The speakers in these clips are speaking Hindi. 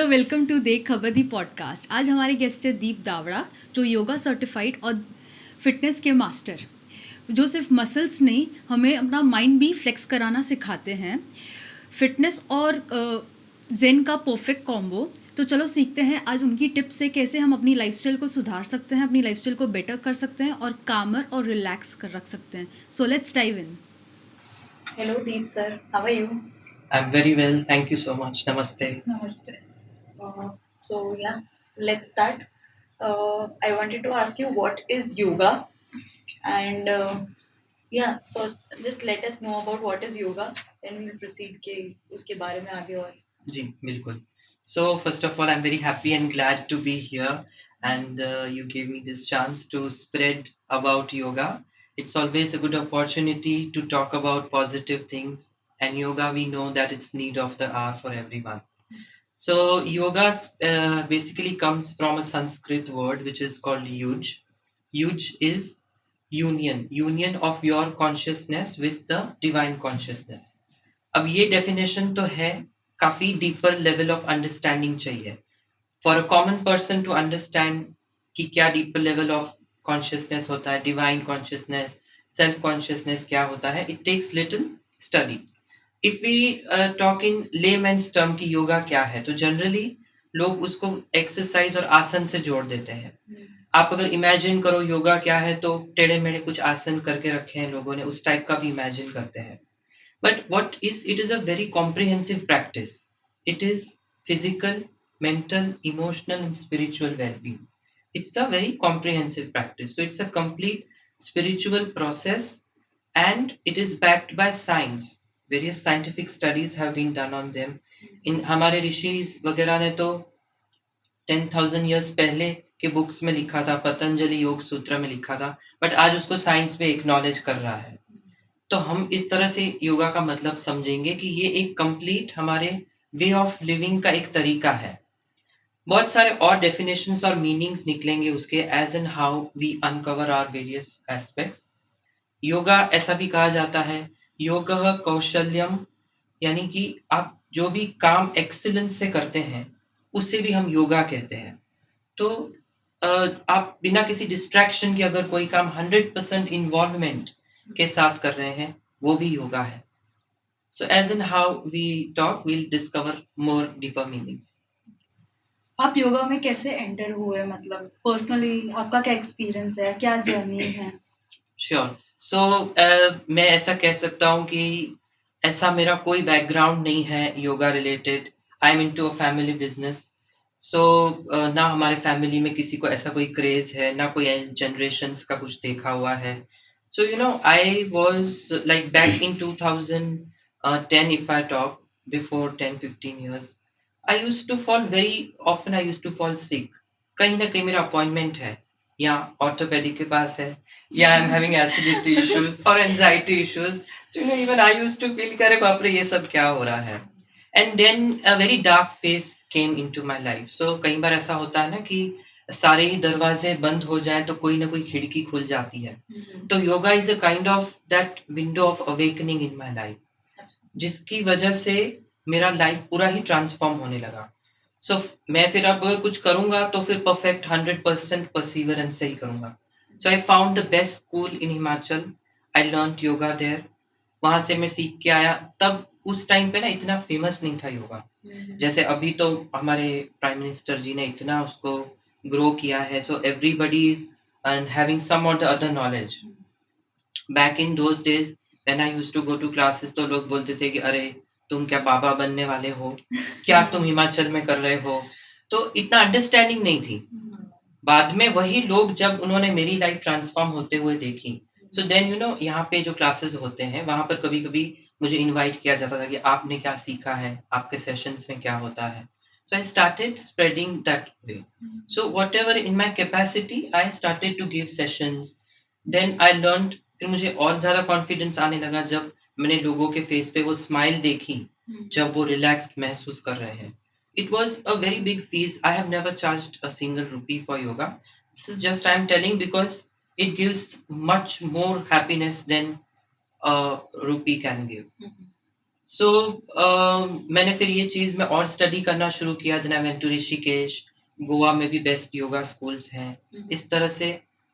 हेलो, वेलकम टू देख खबर दी पॉडकास्ट। आज हमारे गेस्ट है दीप दावड़ा, जो योगा सर्टिफाइड और फिटनेस के मास्टर, जो सिर्फ मसल्स नहीं, हमें अपना माइंड भी फ्लेक्स कराना सिखाते हैं। फिटनेस और जेन का परफेक्ट कॉम्बो। तो चलो सीखते हैं आज उनकी टिप्स से कैसे हम अपनी लाइफस्टाइल को सुधार सकते हैं, अपनी लाइफस्टाइल को बेटर कर सकते हैं और कामर और रिलैक्स कर रख सकते हैं। So let's dive in. Hello, Deep sir. How are you? I'm very well. Thank you so much. Namaste. Namaste. Let's start. I wanted to ask you what is yoga, and first just let us know about what is yoga. Then we'll proceed के उसके बारे में आगे और. जी, बिल्कुल. So first of all, I'm very happy and glad to be here, and you gave me this chance to spread about yoga. It's always a good opportunity to talk about positive things, and yoga, we know that it's need of the hour for everyone. So yoga basically comes from a Sanskrit word which is called yuj. Yuj is union of your consciousness with the divine consciousness. अब ये डेफिनेशन तो है, काफी डीपर लेवल ऑफ अंडरस्टैंडिंग चाहिए for a common person to understand कि क्या डीपर लेवल ऑफ कॉन्शियसनेस होता है, डिवाइन कॉन्शियसनेस, सेल्फ कॉन्शियसनेस क्या होता है. It takes little study. If we talk in layman's term की योगा क्या है, तो जनरली लोग उसको एक्सरसाइज और आसन से जोड़ देते हैं. आप अगर इमेजिन करो योगा क्या है, तो टेढ़े मेढ़े कुछ आसन करके रखे हैं लोगों ने, उस टाइप का भी इमेजिन करते हैं. But it is a very comprehensive practice. It is physical, mental, emotional, and spiritual well-being. It's a very comprehensive practice. So it's a complete spiritual process, and it is backed by science. Various scientific studies have been done on them. In हमारे ऋषिज वगैरह ने तो 10,000 years पहले के बुक्स में लिखा था, पतंजलि योग सूत्र में लिखा था, बट आज उसको साइंस पे एक्नॉलेज कर रहा है. तो हम इस तरह से योगा का मतलब समझेंगे कि ये एक कंप्लीट हमारे वे ऑफ लिविंग का एक तरीका है. बहुत सारे और डेफिनेशंस और मीनिंग्स निकलेंगे उसके, as and how we uncover our various aspects. Yoga ऐसा भी कहा जाता है, योगः कौशल्यम, यानी कि आप जो भी काम एक्सीलेंस से करते हैं उससे भी हम योगा कहते हैं. तो आप बिना किसी डिस्ट्रैक्शन के अगर कोई काम 100% इन्वॉल्वमेंट के साथ कर रहे हैं, वो भी योगा है. So as in how we talk, we'll discover more deeper meanings. आप योगा में कैसे एंटर हुए, मतलब पर्सनली आपका क्या एक्सपीरियंस है, क्या जर्नी है? श्योर. सो मैं ऐसा कह सकता हूँ कि ऐसा मेरा कोई बैकग्राउंड नहीं है yoga related. I am into a family business. So ना हमारे फैमिली में किसी को ऐसा कोई क्रेज है, ना कोई जनरेशंस का कुछ देखा हुआ है. So, I was like back in 2010, if I talk, before 10, 15 years, I used to fall very often, I used to fall sick. कहीं ना कहीं मेरा अपॉइंटमेंट है या ऑर्थोपेडिक के पास है, या I am having acidity issues और anxiety issues. So even I used to feel, करे बाप रे, ये सब क्या हो रहा है. And then a very dark phase came into my life. So कई बार ऐसा होता है ना कि सारे ही दरवाजे बंद हो जाए तो कोई ना कोई खिड़की खुल जाती है. तो yoga is a kind of that window of awakening in my life, जिसकी वजह से मेरा लाइफ पूरा ही ट्रांसफॉर्म होने लगा. सो मैं फिर अब कुछ करूंगा तो फिर परफेक्ट 100% परसिवरेंस से ही करूंगा. So I found the best school in Himachal. I learn yoga there. वहां से मैं सीख के आया. तब उस टाइम पे ना इतना फेमस नहीं था योगा, जैसे अभी तो हमारे प्राइम मिनिस्टर जी ने इतना उसको ग्रो किया है. सो everybody is and having some or the other knowledge. Back in those days when I used to go to classes, तो लोग बोलते थे कि अरे तुम क्या बाबा बनने वाले हो, क्या तुम हिमाचल में कर रहे हो. तो इतना अंडरस्टैंडिंग नहीं थी. बाद में वही लोग जब उन्होंने मेरी लाइफ ट्रांसफॉर्म होते हुए देखी, सो देन यहाँ पे जो क्लासेस होते हैं वहां पर कभी कभी मुझे इनवाइट किया जाता था कि आपने क्या सीखा है, आपके सेशंस में क्या होता है. So I started spreading that way. So whatever in my capacity, I started to give sessions. Then I learned. फिर मुझे और ज़्यादा कॉन्फिडेंस आने लगा जब मैंने लोगों के फेस पे वो स्माइल देखी, जब वो रिलैक्स्ड महसूस कर रहे हैं. It was a very big fees. I have never charged a single rupee for yoga. This is just I'm telling because it gives much more happiness than a rupee can give. सो मैंने फिर ये चीज़ में और स्टडी करना शुरू किया। Then I went to Rishikesh, Goa में भी बेस्ट योगा स्कूल्स हैं। इस तरह से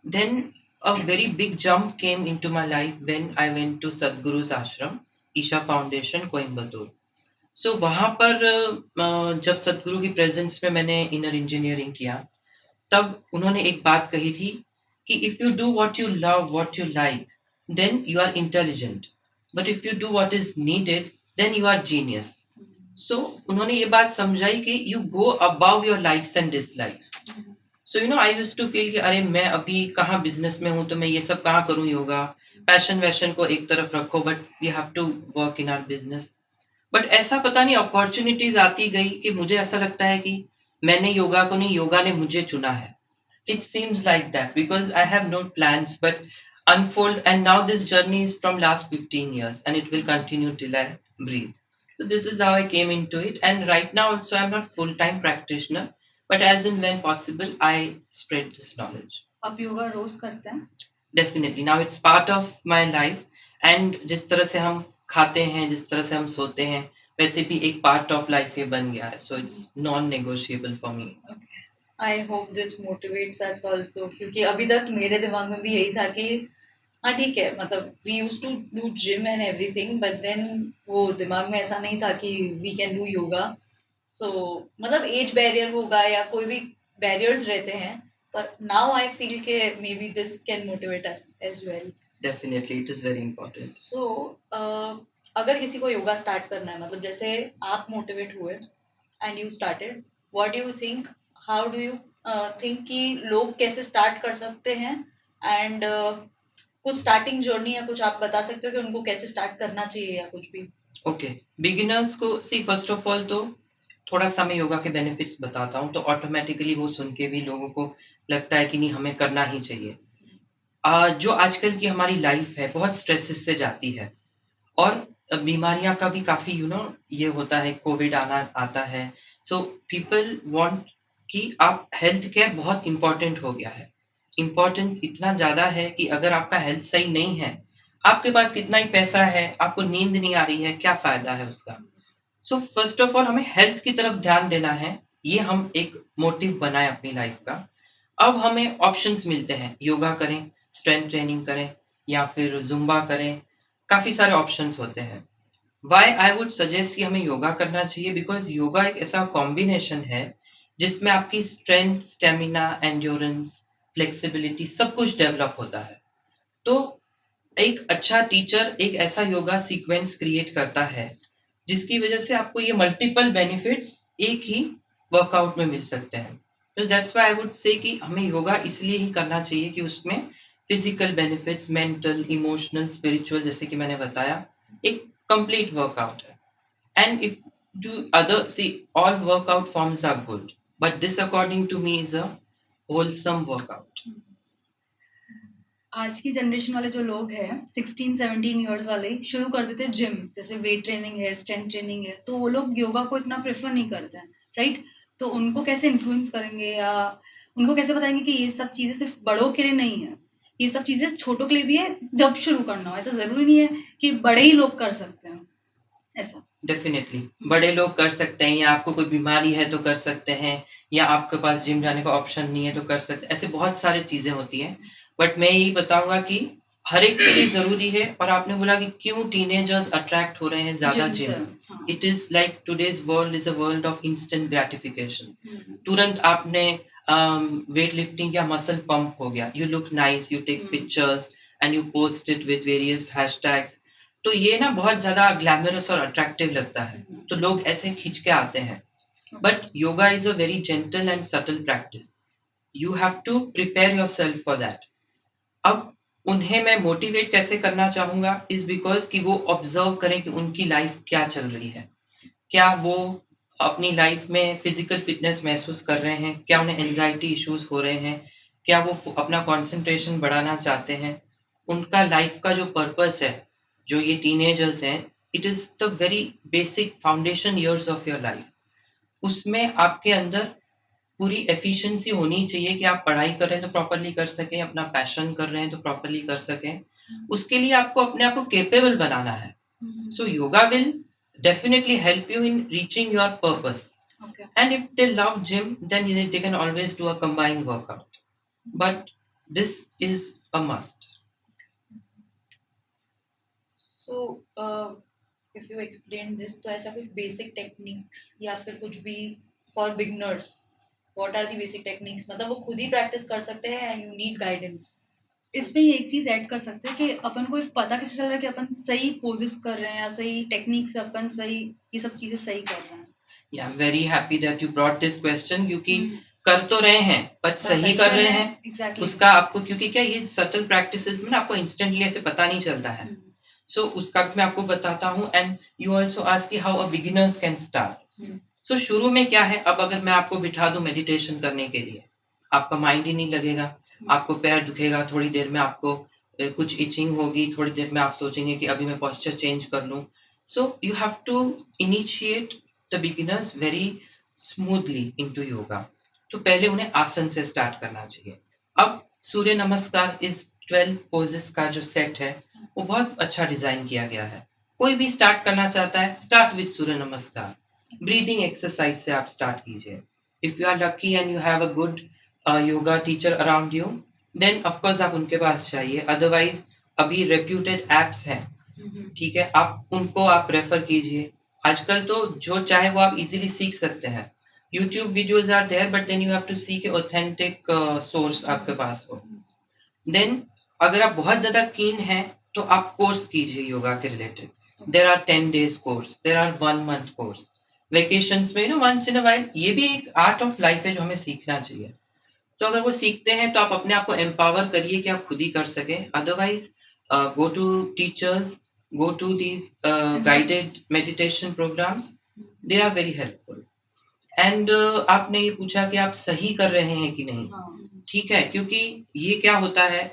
then a very big jump came into my life when I went to Sadhguru's ashram, Isha foundation, Coimbatore. सो वहाँ पर जब सद्गुरु की प्रेजेंस में मैंने इनर इंजीनियरिंग किया, तब उन्होंने एक बात कही थी कि if you do what you love, what you like, then you are intelligent, but if you do what is needed, then you are genius. So उन्होंने ये बात समझाई कि you go above your likes and dislikes. So I used to feel कि अरे मैं अभी कहाँ बिजनेस में हूँ, तो मैं ये सब कहाँ करूँ योगा। पैशन वैशन को एक तरफ रखो, but we have to work in our business. But ऐसा पता नहीं अपॉर्चुनिटीज आती गई कि मुझे ऐसा लगता है कि मैंने योगा को नहीं, योगा ने मुझे चुना है। It seems like that because I have no plans but unfold, and now this journey is from last 15 years and it will continue till I breathe. So this is how I came into it, and right now also I'm not full-time practitioner, but as and when possible I spread this knowledge. आप योगा रोज करते हैं? Definitely now it's part of my life, and जिस तरह से हम खाते हैं, जिस तरह से हम सोते हैं, वैसे भी एक पार्ट ऑफ लाइफ ये बन गया है। So it's non negotiable for me. I hope this motivates us also, क्योंकि अभी तक मेरे दिमाग में भी यही था कि हाँ ठीक है, मतलब we use to do gym and everything, but then वो दिमाग में ऐसा नहीं था कि we can do yoga. So मतलब एज बैरियर होगा या कोई भी बैरियर्स रहते हैं, पर नाउ आई फील के may be this can motivate us as well. Definitely it is very important. So अगर किसी को योगा स्टार्ट करना है, मतलब जैसे आप मोटिवेट हुए and you started, what do you think, how do you think कि लोग कैसे स्टार्ट कर सकते हैं, एंड कुछ स्टार्टिंग जर्नी या कुछ आप बता सकते हो कि उनको कैसे स्टार्ट करना चाहिए या कुछ भी? ओके, बिगिनर्स को सी फर्स्ट ऑफ ऑल तो थोड़ा सा मैं योगा के बेनिफिट्स बताता हूँ, तो ऑटोमेटिकली वो सुन के भी लोगों को लगता है कि नहीं हमें करना ही चाहिए। जो आजकल की हमारी लाइफ है बहुत स्ट्रेसेस से जाती है, और बीमारियां का भी काफी ये होता है, कोविड आता है। सो पीपल वांट कि आप हेल्थ केयर बहुत इंपॉर्टेंट हो गया है। इम्पोर्टेंस इतना ज्यादा है कि अगर आपका हेल्थ सही नहीं है, आपके पास कितना ही पैसा है, आपको नींद नहीं आ रही है, क्या फायदा है उसका। सो फर्स्ट ऑफ ऑल हमें हेल्थ की तरफ ध्यान देना है, ये हम एक मोटिव बनाए अपनी लाइफ का। अब हमें ऑप्शंस मिलते हैं, योगा करें, स्ट्रेंथ ट्रेनिंग करें, या फिर जुम्बा करें, काफी सारे ऑप्शंस होते हैं। वाई आई वुड सजेस्ट कि हमें योगा करना चाहिए, बिकॉज योगा एक ऐसा कॉम्बिनेशन है जिसमें आपकी स्ट्रेंथ, स्टेमिना, एंड्योरेंस, फ्लेक्सिबिलिटी सब कुछ डेवलप होता है। तो एक अच्छा टीचर एक ऐसा योगा सीक्वेंस क्रिएट करता है जिसकी वजह से आपको ये मल्टीपल बेनिफिट्स एक ही वर्कआउट में मिल सकते हैं। तो that's why I would say कि हमें योगा इसलिए ही करना चाहिए कि उसमें physical benefits, mental, emotional, spiritual, जैसे कि मैंने बताया, एक कंप्लीट वर्कआउट है। And if do other see all workout forms are good, but this according to me is a wholesome workout. आज की जनरेशन वाले जो लोग हैं 16-17 इयर्स वाले शुरू कर देते हैं जिम, जैसे वेट ट्रेनिंग है, स्ट्रेंथ ट्रेनिंग है, तो वो लोग योगा को इतना प्रेफर नहीं करते हैं, राइट? तो उनको कैसे इन्फ्लुएंस करेंगे या उनको कैसे बताएंगे कि ये सब चीज़ें सिर्फ बड़ों के लिए नहीं है, ये सब चीज़ें छोटों के लिए भी है जब शुरू करना हो। ऐसा ज़रूरी नहीं है कि बड़े ही लोग कर सकते हैं ऐसा। डेफिनेटली बड़े लोग कर सकते हैं, या आपको कोई बीमारी है तो कर सकते हैं, या आपके पास जिम जाने का ऑप्शन नहीं है तो कर सकते हैं। ऐसे बहुत सारी चीजें होती हैं, बट मैं यही बताऊंगा कि हर एक के लिए जरूरी है। और आपने बोला कि क्यों टीनेजर्स अट्रैक्ट हो रहे हैं ज्यादा gym, it is like today's world is a world of instant gratification. तुरंत आपने वेट लिफ्टिंग या मसल पंप हो गया, you look nice, you take pictures and you post it with various hashtags, तो ये ना बहुत ज्यादा ग्लैमरस और अट्रैक्टिव लगता है, तो लोग ऐसे खींच के आते हैं। But yoga is a very gentle and subtle practice, you have to prepare yourself for that. अब उन्हें मैं मोटिवेट कैसे करना चाहूंगा इज बिकॉज कि वो ऑब्जर्व करें कि उनकी लाइफ क्या चल रही है, क्या वो अपनी लाइफ में फिजिकल फिटनेस महसूस कर रहे हैं, क्या उन्हें एंजाइटी इश्यूज हो रहे हैं, क्या वो अपना कंसंट्रेशन बढ़ाना चाहते हैं। उनका लाइफ का जो पर्पस है, जो ये टीनेजर्स हैं, it is the very basic foundation years of your life. उसमें आपके अंदर पूरी एफिशिएंसी होनी चाहिए कि आप पढ़ाई कर रहे हैं तो प्रॉपरली कर सकें, अपना पैशन कर रहे हैं तो प्रॉपरली कर सकें। उसके लिए आपको अपने आप को केपेबल बनाना है। So yoga will definitely help you in reaching your purpose. Okay. And if they love gym, then they can always do a combined workout. But this is a must. So if you explain this, तो ऐसा कुछ basic techniques या फिर कुछ भी for beginners, what are the basic techniques? मतलब वो खुद ही practice कर सकते हैं या you need guidance? इसमें एक चीज ऐड कर सकते हैं कि अपन को पता कैसे चल रहा है कि अपन सही पोजेस कर रहे हैं या सही टेक्निक से अपन सही ये सब चीजें सही कर रहे हैं. Yeah, I'm very happy that you brought this question क्योंकि कर तो रहे हैं पर सही कर रहे हैं. Exactly. उसका आपको क्योंकि क्या ये सटल प्रैक्टिसेस में ना आपको इंस्टेंटली ऐसे पता नहीं चलता है. सो उसका मैं आपको बताता हूँ. And you also ask how a beginners can start. So शुरू में क्या है, अब अगर मैं आपको बिठा दूं मेडिटेशन करने के लिए, आपका माइंड ही नहीं लगेगा, आपको पैर दुखेगा, थोड़ी देर में आपको कुछ इचिंग होगी, थोड़ी देर में आप सोचेंगे कि अभी मैं पोस्चर चेंज कर लूं. So you have to initiate the beginners very smoothly into yoga. तो पहले उन्हें आसन से स्टार्ट करना चाहिए. अब सूर्य नमस्कार इस 12 पोजेस का जो सेट है वो बहुत अच्छा डिजाइन किया गया है. कोई भी स्टार्ट करना चाहता है, स्टार्ट विद सूर्य नमस्कार. ब्रीदिंग एक्सरसाइज से आप स्टार्ट कीजिए. If you are lucky and you have a good yoga teacher around you, then of course आप उनके पास जाइए. अदरवाइज अभी रेप्यूटेड एप्स हैं, ठीक है, आप उनको आप रेफर कीजिए. आजकल तो जो चाहे वो आप इजीली सीख सकते हैं. YouTube videos are there but then you have to seek authentic source आपके पास हो. देन अगर आप बहुत ज्यादा कीन हैं तो आप कोर्स कीजिए योगा के related. There are 10 days course, there are 1 month course. Vacations में वंस इन अ वाइल, ये भी एक आर्ट ऑफ लाइफ है जो हमें सीखना चाहिए. तो अगर वो सीखते हैं तो आप अपने आप को एम्पावर करिए कि आप खुद ही कर सकें. Otherwise go to teachers, go to these guided meditation programs, they are very helpful. And आपने ये पूछा कि आप सही कर रहे हैं कि नहीं. ठीक है, क्योंकि ये क्या होता है,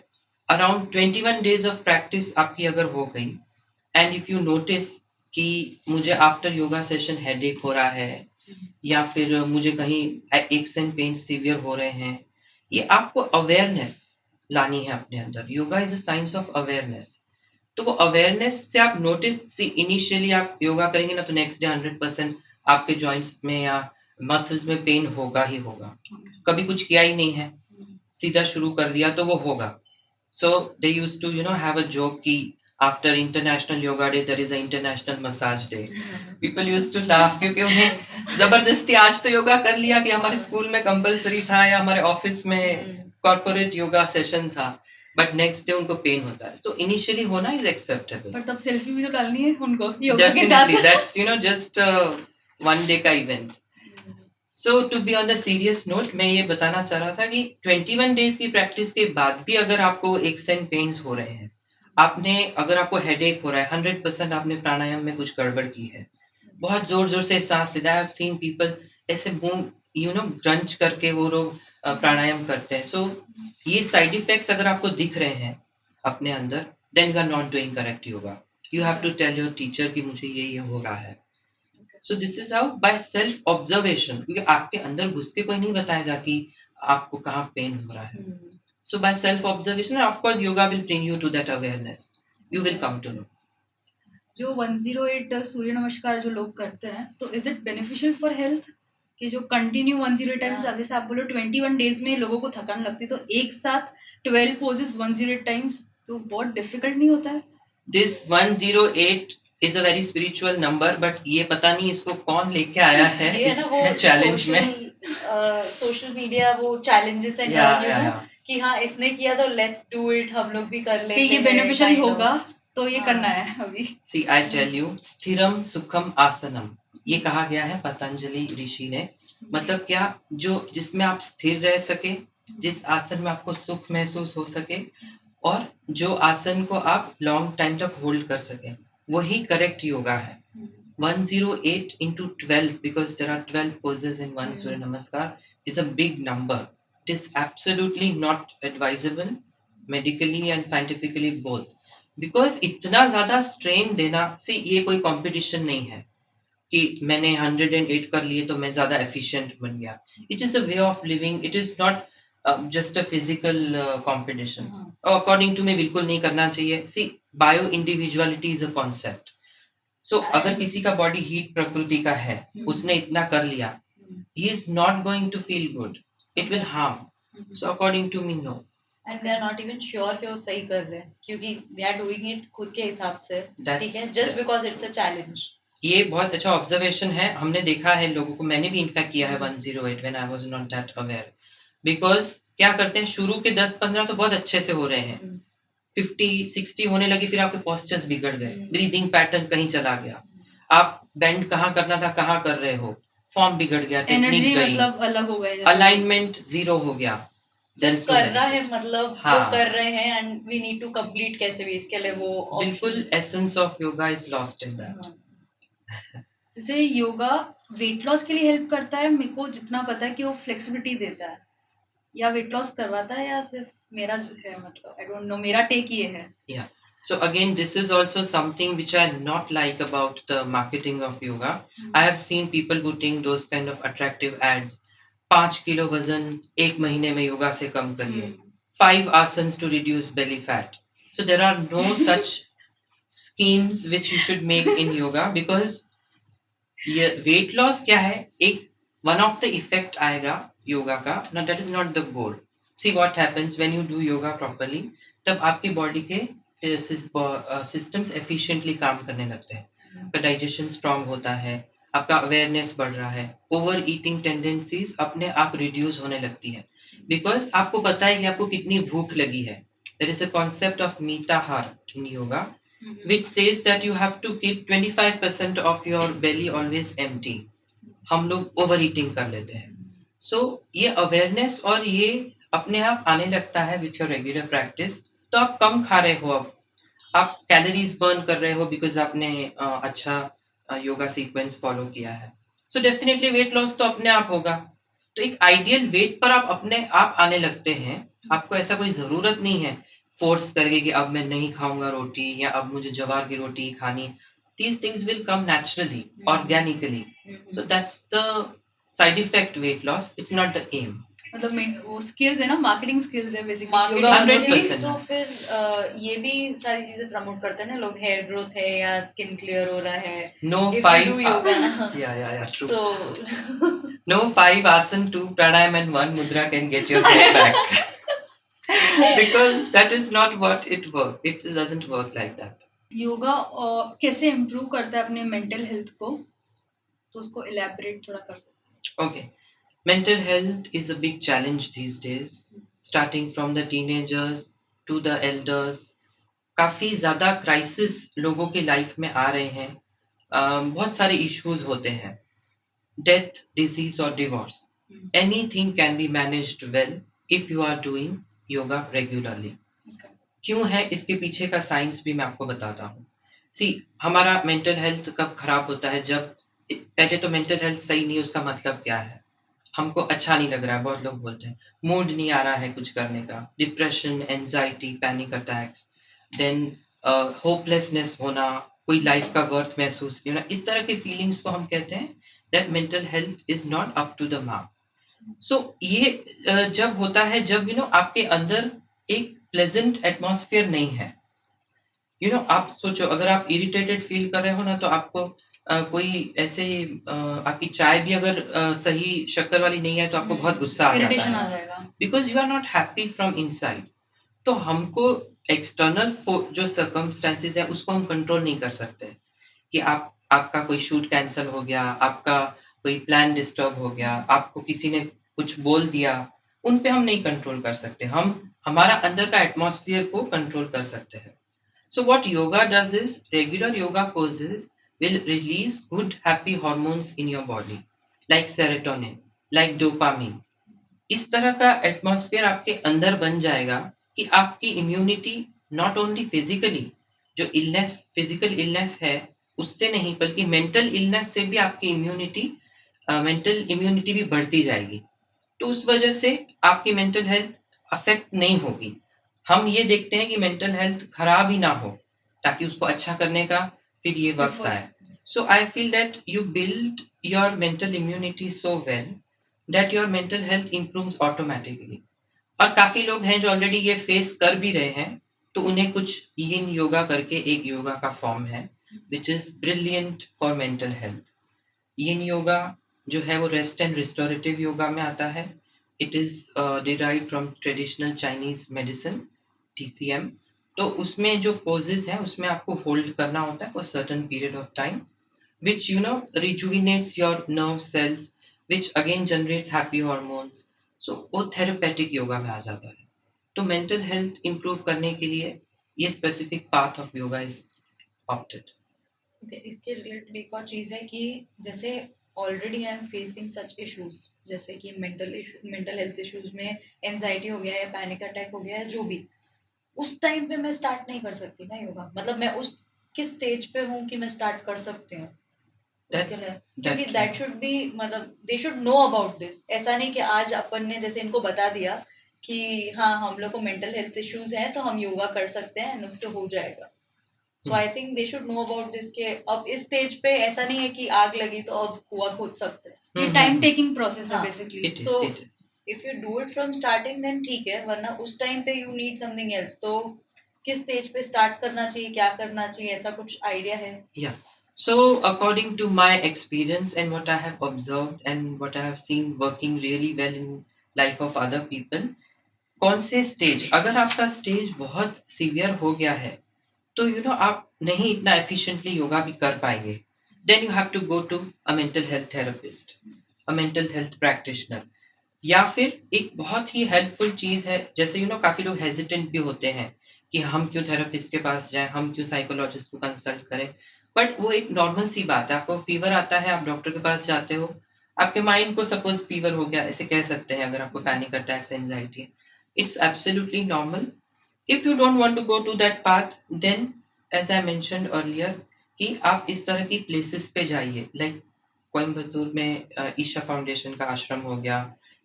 अराउंड 21 days ऑफ प्रैक्टिस आपकी अगर हो गई एंड इफ यू नोटिस कि मुझे आफ्टर योगा सेशन हेडेक हो रहा है या फिर मुझे कहीं एक्स एंड पेन सीवियर हो रहे हैं, ये आपको अवेयरनेस लानी है अपने अंदर. Yoga is a science of awareness. तो वो अवेयरनेस से आप नोटिस इनिशियली आप योगा करेंगे ना तो नेक्स्ट डे 100% आपके जॉइंट्स में या मसल्स में पेन होगा ही होगा. कभी कुछ किया ही नहीं है, सीधा शुरू कर दिया तो वो होगा. So they used to have a joke कि after international yoga day there is a international massage day. People used to laugh क्योंकि उन्हें जबरदस्ती आज तो योगा कर लिया कि हमारे स्कूल में कंपलसरी था या हमारे ऑफिस में कॉर्पोरेट योगा सेशन था, बट नेक्स्ट डे उनको पेन होता है. सो इनिशियली होना इज एक्सेप्टेबल. पर तब सेल्फी भी तो डालनी है उनको योगा के साथ. Definitely, that's just one day का event. So to be on the serious note, मैं ये बताना चाह रहा था कि 21 days की प्रैक्टिस के बाद भी अगर आपको एक्स एंड पेन्स हो रहे हैं, अगर आपको हेडेक हो रहा है, 100% आपने प्राणायाम में कुछ गड़बड़ की है. बहुत जोर जोर से सांस लेता है. आई हैव सीन पीपल ऐसे मुंह ग्रंच करके वो लोग प्राणायाम करते हैं. सो ये साइड इफेक्ट्स अगर आपको दिख रहे हैं अपने अंदर, then you are not doing correct yoga. You have to tell your teacher कि मुझे ये हो रहा है. So this is how, by self observation, क्योंकि आपके अंदर घुस के कोई नहीं बताएगा कि आपको कहाँ पेन हो रहा है. So by self observation, of course yoga will bring you to that awareness. You will come to know. जो 108 सूर्य नमस्कार जो लोग करते हैं, तो is it beneficial for health कि जो कंटिन्यू 108 टाइम्स, जैसे आप बोलो 21 days में लोगों को थकान लगती है, तो एक साथ 12 पोजेस 108 टाइम्स तो बहुत डिफिकल्ट नहीं होता है? This 108 is a very spiritual number, but ये पता नहीं इसको कौन लेके आया है इस चैलेंज में. सोशल मीडिया वो चैलेंजेस एंड कि हाँ इसने किया तो लेट्स डू इट, हम लोग भी कर लेते हैं, ये बेनिफिशियल होगा तो ये करना है अभी. सी आई टेल यू, स्थिरम सुखम आसनम, ये कहा गया है पतंजलि ऋषि ने. मतलब क्या, जो जिसमें आप स्थिर रह सके, जिस आसन में आपको सुख महसूस हो सके और जो आसन को आप लॉन्ग टाइम तक होल्ड कर सके, वही करेक्ट योगा है. 108 into 12 because there are 12 poses in one Surya Namaskar is a big number. It is absolutely not advisable medically and scientifically both. Because इतना ज़्यादा strain देना से ये कोई competition नहीं है कि मैंने 108 कर लिए तो मैं ज़्यादा efficient बन गया. It is a way of living. It is not just a physical competition. According to me बिल्कुल नहीं करना चाहिए. See, bio individuality is a concept. सो अगर किसी का बॉडी हीट प्रकृति का है, उसने इतना कर लिया, he is not going to feel good. It will harm. So according to me, no. And they are not even sure कि वो सही कर रहे हैं, क्योंकि दे आर डूइंग इट खुद के हिसाब से, ठीक है, just because it's a challenge. ये बहुत अच्छा ऑब्जर्वेशन है. हमने देखा है लोगों को, मैंने भी इनफैक्ट किया है 108 when I was not that aware. Because क्या करते हैं, शुरू के 10-15 तो बहुत अच्छे से हो रहे हैं, 50-60 होने लगी, फिर आपके पोस्चर्स बिगड़ गए, ब्रीदिंग पैटर्न कहीं चला गया, आप बेंड कहाँ करना था कहाँ कर रहे हो, फॉर्म बिगड़ गया, एनर्जी टेक्निक गई, मतलब अलग हो गए, अलाइनमेंट जीरो हो गया. सिर्फ कर रहा है, मतलब हाँ. वो कर रहे हैं and we need to complete कैसे भी, इसके लिए वो बिल्कुल essence of yoga is lost in that. जैसे योगा वेट लॉस के लिए हेल्प करता है, मेरे को जितना पता है कि वो फ्लेक्सिबिलिटी देता है, या वेट लॉस करवाता है, या सिर्फ मेरा जो है, मतलब आई डोंट नो, मेरा टेक ये है. Yeah. So again, this is also something which I not like about the marketing of yoga. I have seen people putting those kind of attractive ads. 5 kilo वजन 1 महीने में योगा से कम करिए. 5 asanas to reduce belly fat. So there are no such schemes which you should make in yoga, because ये weight loss क्या है, एक one of the effect आएगा योगा का. Now that is not the goal. See what happens when you do yoga properly. तब आपकी बॉडी के सिस्टम्स एफिशिएंटली काम करने लगते हैं, आपका डाइजेशन स्ट्रांग होता है, आपका अवेयरनेस बढ़ रहा है, ओवर ईटिंग टेंडेंसीज अपने आप रिड्यूस होने लगती है, बिकॉज आपको पता है कि आपको कितनी भूख लगी है. There is a concept of mitahara in yoga which says that you have to keep 25% of your belly always empty. हम लोग ओवर ईटिंग कर लेते हैं. सो ये अवेयरनेस और ये अपने आप आने लगता है विथ योर रेगुलर प्रैक्टिस. तो आप कम खा रहे हो, अब आप कैलोरीज बर्न कर रहे हो बिकॉज आपने अच्छा योगा सीक्वेंस फॉलो किया है. सो डेफिनेटली वेट लॉस तो अपने आप होगा. तो एक आइडियल वेट पर आप अपने आप आने लगते हैं. आपको ऐसा कोई जरूरत नहीं है फोर्स करके कि अब मैं नहीं खाऊंगा रोटी, या अब मुझे जवार की रोटी ही खानी. These things will come naturally, organically. So that's the side effect weight loss. It's not the aim. मतलब वो स्किल्स है ना, मार्केटिंग स्किल्स है बेसिकली. मार्केटिंग 100%. तो फिर ये भी सारी चीजें प्रमोट करते हैं ना लोग, हेयर ग्रोथ है या स्किन क्लियर हो रहा है. No If you 5 do yoga. yeah, true. So No 5 asan, 2 pranayam and 1 mudra can get your head back. Because that is not what it works. It doesn't work like that. Yoga कैसे इम्प्रूव करता है अपने मेंटल हेल्थ को, तो उसको इलैबोरेट थोड़ा कर सकते Okay. Mental health is a big challenge these days, starting from the teenagers to the elders. काफी ज्यादा क्राइसिस लोगों की लाइफ में आ रहे हैं. बहुत सारे इश्यूज होते हैं, डेथ, डिजीज और divorce. Anything can be managed well if you are doing yoga regularly. हैं. क्यों है इसके पीछे का साइंस भी मैं आपको बताता हूँ. सी, हमारा मेंटल हेल्थ कब खराब होता है, जब पहले तो मेंटल हेल्थ सही नहीं, उसका मतलब क्या है, हमको अच्छा नहीं लग रहा है. बहुत लोग बोलते हैं मूड नहीं आ रहा है कुछ करने का, depression, anxiety, panic attacks, then hopelessness होना, कोई लाइफ का वर्थ महसूस नहीं होना. इस तरह के फीलिंग्स को हम कहते हैं that mental health is not up to the mark. So ये जब होता है, जब आपके अंदर एक प्लेजेंट एटमॉस्फेयर नहीं है. आप सोचो, अगर आप इरिटेटेड फील कर रहे हो ना, तो आपको कोई ऐसे आपकी चाय भी अगर सही शक्कर वाली नहीं है तो आपको बहुत गुस्सा आ जाता इरिटेशन आ है, जाएगा. Because you are not happy from inside. तो हमको एक्सटर्नल जो सर्कमस्टेंसेस है उसको हम कंट्रोल नहीं कर सकते. कि आपका कोई शूट कैंसिल हो गया, आपका कोई प्लान डिस्टर्ब हो गया, आपको किसी ने कुछ बोल दिया, उन पे हम नहीं कंट्रोल कर सकते. हम हमारा अंदर का एटमॉस्फेयर को कंट्रोल कर सकते हैं. So what yoga does is, regular yoga poses will release good happy hormones in your body, like serotonin, like dopamine. इस तरह का एटमॉस्फेयर आपके अंदर बन जाएगा कि आपकी इम्यूनिटी नॉट ओनली फिजिकली, जो इलनेस, फिजिकल इलनेस है उससे नहीं, बल्कि मेंटल इलनेस से भी आपकी मेंटल इम्यूनिटी भी बढ़ती जाएगी. तो उस वजह से आपकी मेंटल हेल्थ अफेक्ट नहीं होगी. हम ये देखते हैं कि मेंटल हेल्थ खराब ही ना हो, ताकि उसको अच्छा करने का फिर ये वक्त आए. So I feel that you build your mental immunity so well that your mental health improves automatically. और काफी लोग हैं जो ऑलरेडी ये फेस कर भी रहे हैं, तो उन्हें कुछ यिन योगा करके एक योगा का फॉर्म है, which is brilliant for mental health. Yin yoga जो है वो रेस्ट एंड रिस्टोरेटिव योगा में आता है. It is derive from traditional Chinese medicine TCM. तो उसमें जो पोजेस हैं उसमें आपको होल्ड करना होता है for certain period of time, which rejuvenates your nerve cells, which again generates happy hormones. So वो therapeutic योगा में आ जाता है. तो mental health improve करने के लिए ये specific path of yoga is opted. Okay, इसके रिलेटेड एक और चीज़ है कि जैसे already I am facing such issues, जैसे कि मेंटल हेल्थ इश्यूज में एंजाइटी हो गया या पैनिक अटैक हो गया या जो भी, उस टाइम पे मैं स्टार्ट नहीं कर सकती ना योगा. मतलब मैं उस किस स्टेज पे हूँ कि मैं स्टार्ट कर सकती हूँ उसके लिए, क्योंकि दैट शुड बी, मतलब दे शुड नो अबाउट दिस. ऐसा नहीं कि आज अपन ने जैसे इनको बता दिया कि हाँ हम लोग को मेंटल हेल्थ इश्यूज हैं तो हम योगा कर सकते हैं उससे हो जाएगा. So I think they should know about this के अब इस स्टेज पे ऐसा नहीं है कि आग लगी तो अब कुआं खोद सकते हैं. ये टाइम टेकिंग प्रोसेस है basically. It is, So, it is. If you do it from starting then ठीक है, वरना उस टाइम पे यू नीड समथिंग एल्स. तो किस स्टेज पे स्टार्ट करना चाहिए, क्या करना चाहिए, ऐसा कुछ आइडिया है? Yeah. So according to my experience and what I have observed and what I have seen working really well in life of other people, कौन से स्टेज, अगर आपका स्टेज बहुत सीवियर हो गया है तो आप नहीं इतना एफिशिएंटली योगा भी कर पाएंगे. Then you have to go to a mental health therapist, a mental health practitioner. या फिर एक बहुत ही हेल्पफुल चीज है, जैसे काफी लोग हेजिटेंट भी होते हैं कि हम क्यों थेरेपिस्ट के पास जाएं, हम क्यों साइकोलॉजिस्ट को कंसल्ट करें. बट वो एक नॉर्मल सी बात है. आपको फीवर आता है, आप डॉक्टर के पास जाते हो, आपके माइंड को सपोज फीवर हो गया, ऐसे कह सकते हैं, अगर आपको panic attacks, anxiety, it's absolutely normal. If you don't want to go to that path, then as I mentioned earlier कि आप इस तरह की places पे जाइए, like कोयम्बतूर में ईशा फाउंडेशन का आश्रम हो गया,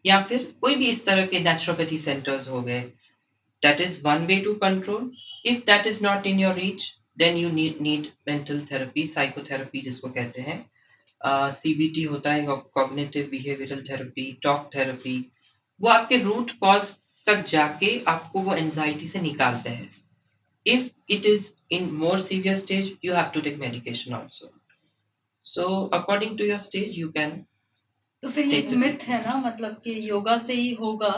या फिर कोई भी इस तरह के नेचुरोपैथी सेंटर्स हो गए. That is one way to control. If that is not in your reach, then you need mental therapy, psychotherapy जिसको कहते हैं. CBT होता है, cognitive behavioral therapy, talk therapy. वो आपके root cause तक जाके आपको वो एंजाइटी से निकालते हैं. If it is in more severe stage you have to take medication also. So according to your stage you can. तो फिर ये मिथ है ना, मतलब कि योगा से ही होगा,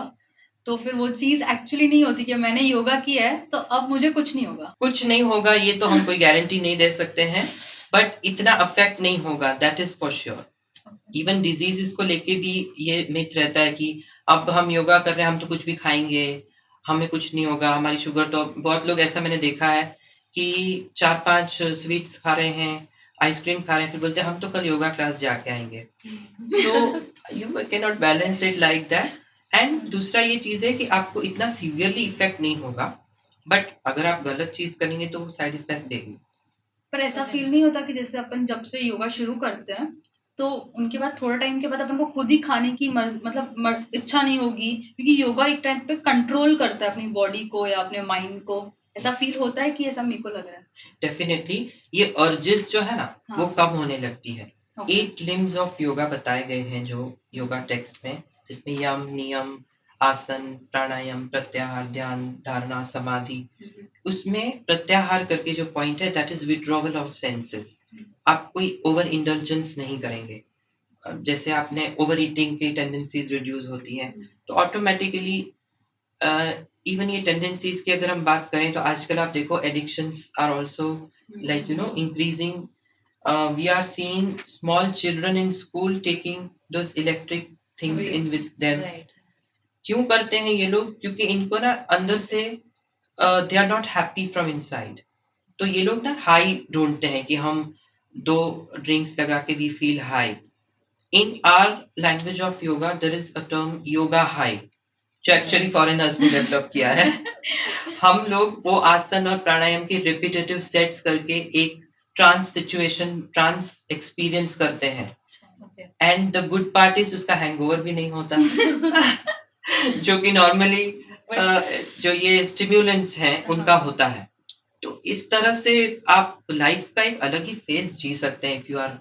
तो फिर वो चीज एक्चुअली नहीं होती कि मैंने योगा किया है तो अब मुझे कुछ नहीं होगा. कुछ नहीं होगा ये तो हम कोई गारंटी नहीं दे सकते हैं, बट इतना अफेक्ट नहीं होगा, that is for sure. Even disease को लेके भी ये मिथ रहता है कि अब हम योगा कर रहे हैं, हम तो कुछ भी खाएंगे, हमें कुछ नहीं होगा, हमारी शुगर तो. बहुत लोग ऐसा मैंने देखा है कि 4-5 स्वीट्स खा रहे हैं, आइसक्रीम खा रहे हैं, फिर बोलते हैं हम तो कल योगा क्लास जाके आएंगे. So you can not balance it like that. And दूसरा ये चीज है कि आपको इतना सीवियरली इफेक्ट नहीं होगा, बट अगर आप गलत चीज करेंगे तो वो साइड इफेक्ट देगी. पर ऐसा फील नहीं होता कि जैसे अपन जब से योगा शुरू करते हैं तो उनके बाद थोड़ा टाइम के बाद अपन को खुद ही खाने की इच्छा नहीं होगी, क्योंकि योगा एक टाइम पे कंट्रोल करता है अपनी बॉडी को या अपने माइंड को. ऐसा फील होता है कि ऐसा मेरे को लग रहा है. डेफिनेटली ये अर्जेस जो है ना, हाँ. वो कम होने लगती है. Okay. 8 लिम्स ऑफ योगा बताए गए हैं जो योगा टेक्स्ट में, जिसमें यम, नियम, आसन, प्राणायाम, प्रत्याहार, ध्यान, धारणा, समाधि. उसमें प्रत्याहार करके जो पॉइंट है, that is withdrawal of senses. आप कोई ओवर इंडल्जेंस नहीं करेंगे. जैसे आपने ओवर ईटिंग की टेंडेंसीज रिड्यूस होती हैं, तो ऑटोमेटिकली इवन ये टेंडेंसीज की अगर हम बात करें तो आजकल आप देखो addictions are also like increasing. We are seeing small children in school taking those electric things in with them. Right. क्यों करते हैं ये लोग? क्योंकि इनको ना अंदर से they are not happy from inside. तो ये लोग ना हाई ढूंढते हैं कि हम 2 ड्रिंक्स लगा के we feel high. In our language of yoga there is a term yoga high, जो एक्चुअली फॉरेनर्स ने डेवलप किया है. हम लोग वो आसन और प्राणायाम के रिपीटेटिव सेट्स करके एक ट्रांस सिचुएशन, ट्रांस एक्सपीरियंस करते हैं. And the good part is उसका हैंगओवर भी नहीं होता. जो कि नॉर्मली जो ये स्टिम्युलेंट्स हैं उनका होता है. तो इस तरह से आप लाइफ का एक अलग ही फेज जी सकते हैं if you are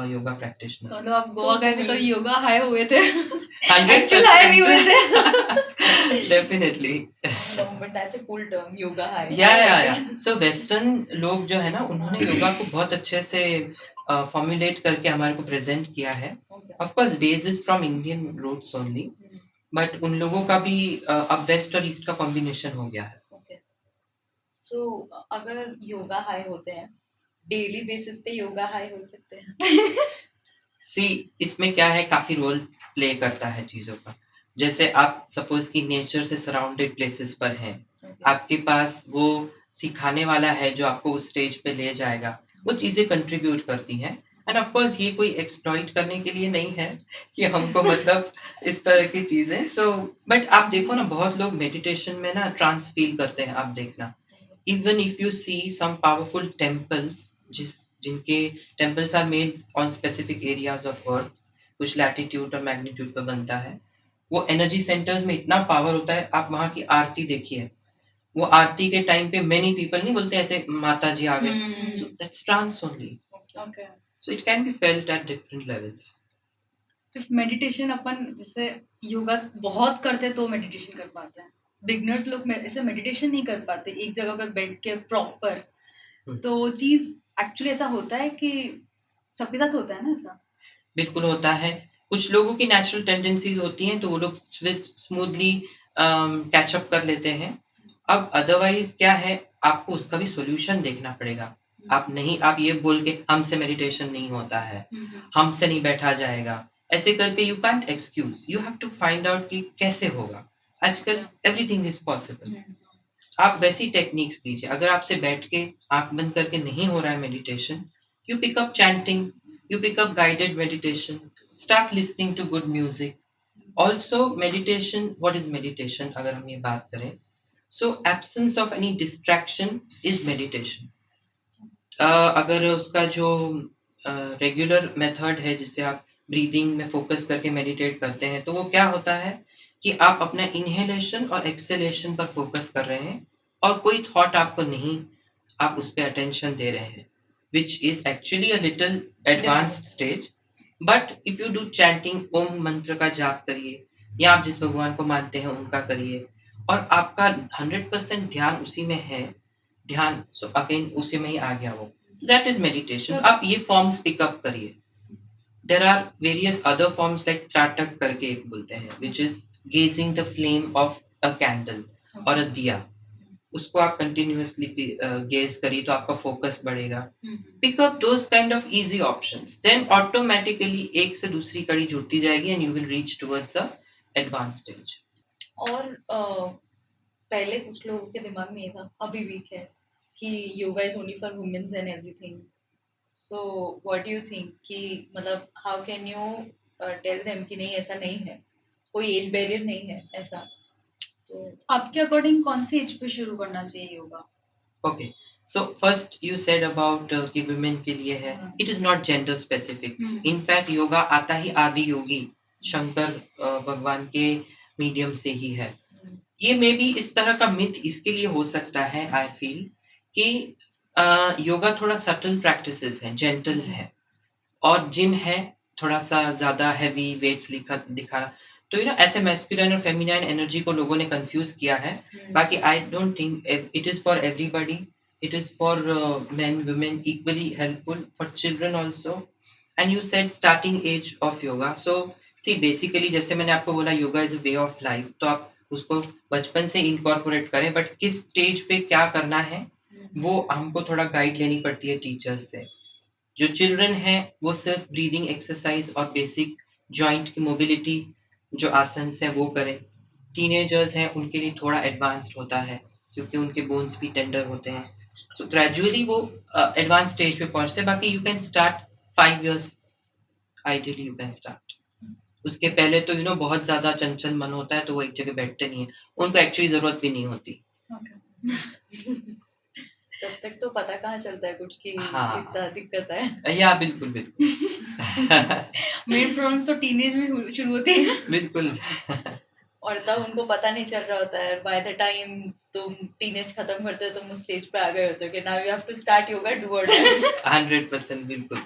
yoga practitioner. मतलब आप गोवा गए थे तो योगा हाई हुए थे, 100% एक्चुअली हाई नहीं हुए थे. Definitely. No, but that's a cool term, yoga high. या सो वेस्टर्न लोग जो है ना उन्होंने योगा को बहुत अच्छे से फॉर्मुलेट करके हमारे को प्रेजेंट किया है. Okay. Of course base is from Indian roots only, but उन लोगों का भी अब वेस्ट और ईस्ट का कॉम्बिनेशन हो गया है. Okay. So अगर योगा हाई होते हैं, डेली बेसिस पे योगा हाई हो सकते हैं. सी इसमें क्या है, काफी रोल प्ले करता है चीजों का. जैसे आप सपोज कि नेचर से सराउंडेड प्लेसेस पर हैं, आपके पास वो सिखाने वाला है जो आपको उस स्टेज पे ले जाएगा, वो चीजें कंट्रीब्यूट करती हैं. एंड ऑफ कोर्स ये कोई एक्सप्लॉइट करने के लिए नहीं है कि हमको मतलब इस तरह की चीजें. सो बट आप देखो ना, बहुत लोग मेडिटेशन में ना ट्रांस फील करते हैं. आप देखना, even if you see some powerful temples, जिनके temples are made on specific areas of earth, कुछ latitude और magnitude पर बनता है, वो energy centers में इतना power होता है. आप वहाँ की आरती देखिए, वो आरती के टाइम पे many people नहीं बोलते ऐसे माता जी आ गए. So that's trance only. Okay. So it can be felt at different levels. सिर्फ मेडिटेशन अपन जैसे योगा बहुत करते तो मेडिटेशन कर पाते हैं. बिगनर्स लोग ऐसे मेडिटेशन नहीं कर पाते एक जगह पे बैठ के प्रॉपर. तो वो चीज एक्चुअली ऐसा होता है कि सबके साथ होता है ना ऐसा. बिल्कुल होता है. कुछ लोगों की नेचुरल टेंडेंसीज होती हैं तो वो लोग स्मूथली कैच अप कर लेते हैं. अब अदरवाइज क्या है, आपको उसका भी सॉल्यूशन देखना पड़ेगा. आप ये बोल के हमसे मेडिटेशन नहीं होता है, हमसे नहीं बैठा जाएगा, ऐसे करके you can't excuse. You have to find out कि कैसे होगा. आजकल एवरीथिंग इज पॉसिबल. आप वैसी टेक्निक्स लीजिए. अगर आपसे बैठ के आंख बंद करके नहीं हो रहा है meditation, you pick up chanting, you pick up guided meditation, start listening to good music. Also meditation, what is meditation अगर हम ये बात करें, so absence of any distraction is meditation. अगर उसका जो रेगुलर मेथड है जिससे आप ब्रीदिंग में फोकस करके मेडिटेट करते हैं, तो वो क्या होता है कि आप अपना इनहेलेशन और एक्सेलेशन पर फोकस कर रहे हैं और कोई थॉट आपको नहीं, आप उस पर अटेंशन दे रहे हैं, which is actually a little advanced stage. But if you do chanting, Om मंत्र का जाप करिए या आप जिस भगवान को मानते हैं उनका करिए और आपका 100% ध्यान उसी में है, ध्यान सो अगेन उसी में ही आ गया वो, दैट इज मेडिटेशन. आप ये फॉर्म्स पिकअप करिए. There are various other forms like त्राटक करके एक बोलते हैं, which is gazing the flame of a candle or a diya. उसको आप continuously gaze करिए तो आपका focus बढ़ेगा. Pick up those kind of easy options. Then automatically एक से दूसरी कड़ी जुड़ती जाएगी and you will reach towards a advanced stage. और पहले कुछ लोगों के दिमाग में ये था, अभी भी है, कि yoga is only for womens and everything. So what do you think कि मतलब how can you tell them कि नहीं ऐसा नहीं है, कोई एज बैरियर नहीं है ऐसा. तो आपके अकॉर्डिंग कौन सी एज पे शुरू करना चाहिए yoga? Okay, so first you said about कि women के लिए है. It is not gender specific. In fact yoga आता ही आदि योगी शंकर भगवान के मीडियम से ही है. ये मे बी इस तरह का मिथ इसके लिए हो सकता है, आई फील कि योगा थोड़ा सटल प्रैक्टिसेस है, जेंटल है, और जिम है थोड़ा सा ज्यादा हैवी वेट्स दिखा. तो यू नो ऐसे मैस्कुलिन और फेमिनाइन एनर्जी को लोगों ने कंफ्यूज किया है. बाकी I don't think it is for everybody. It is for men women equally helpful, for children also. And you said starting age of yoga. So see basically जैसे मैंने आपको बोला yoga is a way of life, तो आप उसको बचपन से इनकॉर्पोरेट करें. बट किस स्टेज पे क्या करना है वो हमको थोड़ा गाइड लेनी पड़ती है टीचर्स से. जो चिल्ड्रन है वो सिर्फ ब्रीदिंग एक्सरसाइज और बेसिक जॉइंट की मोबिलिटी जो आसन है वो करें. टीनेजर्स हैं उनके लिए थोड़ा एडवांस्ड होता है क्योंकि उनके बोन्स भी टेंडर होते हैं. सो ग्रेजुअली वो एडवांस स्टेज पे पहुंचते हैं. बाकी you can start 5 years ideally you can start. उसके पहले तो यू नो बहुत ज्यादा चंचल मन होता है तो वो एक जगह बैठते नहीं है, उनको एक्चुअली जरूरत भी नहीं होती. तब तक तो पता कहाँ चलता है कुछ की इतना दिक्कत है. या बिल्कुल बिल्कुल. मेन प्रॉब्लम्स तो टीनेज में शुरू होती है. बिल्कुल. और तब उनको पता नहीं चल रहा होता है. बाय द टाइम तुम टीनेज खत्म करते हो तुम उस स्टेज पे आ गए होते हो कि now you have to start yoga, do और डाई. 100% बिल्कुल.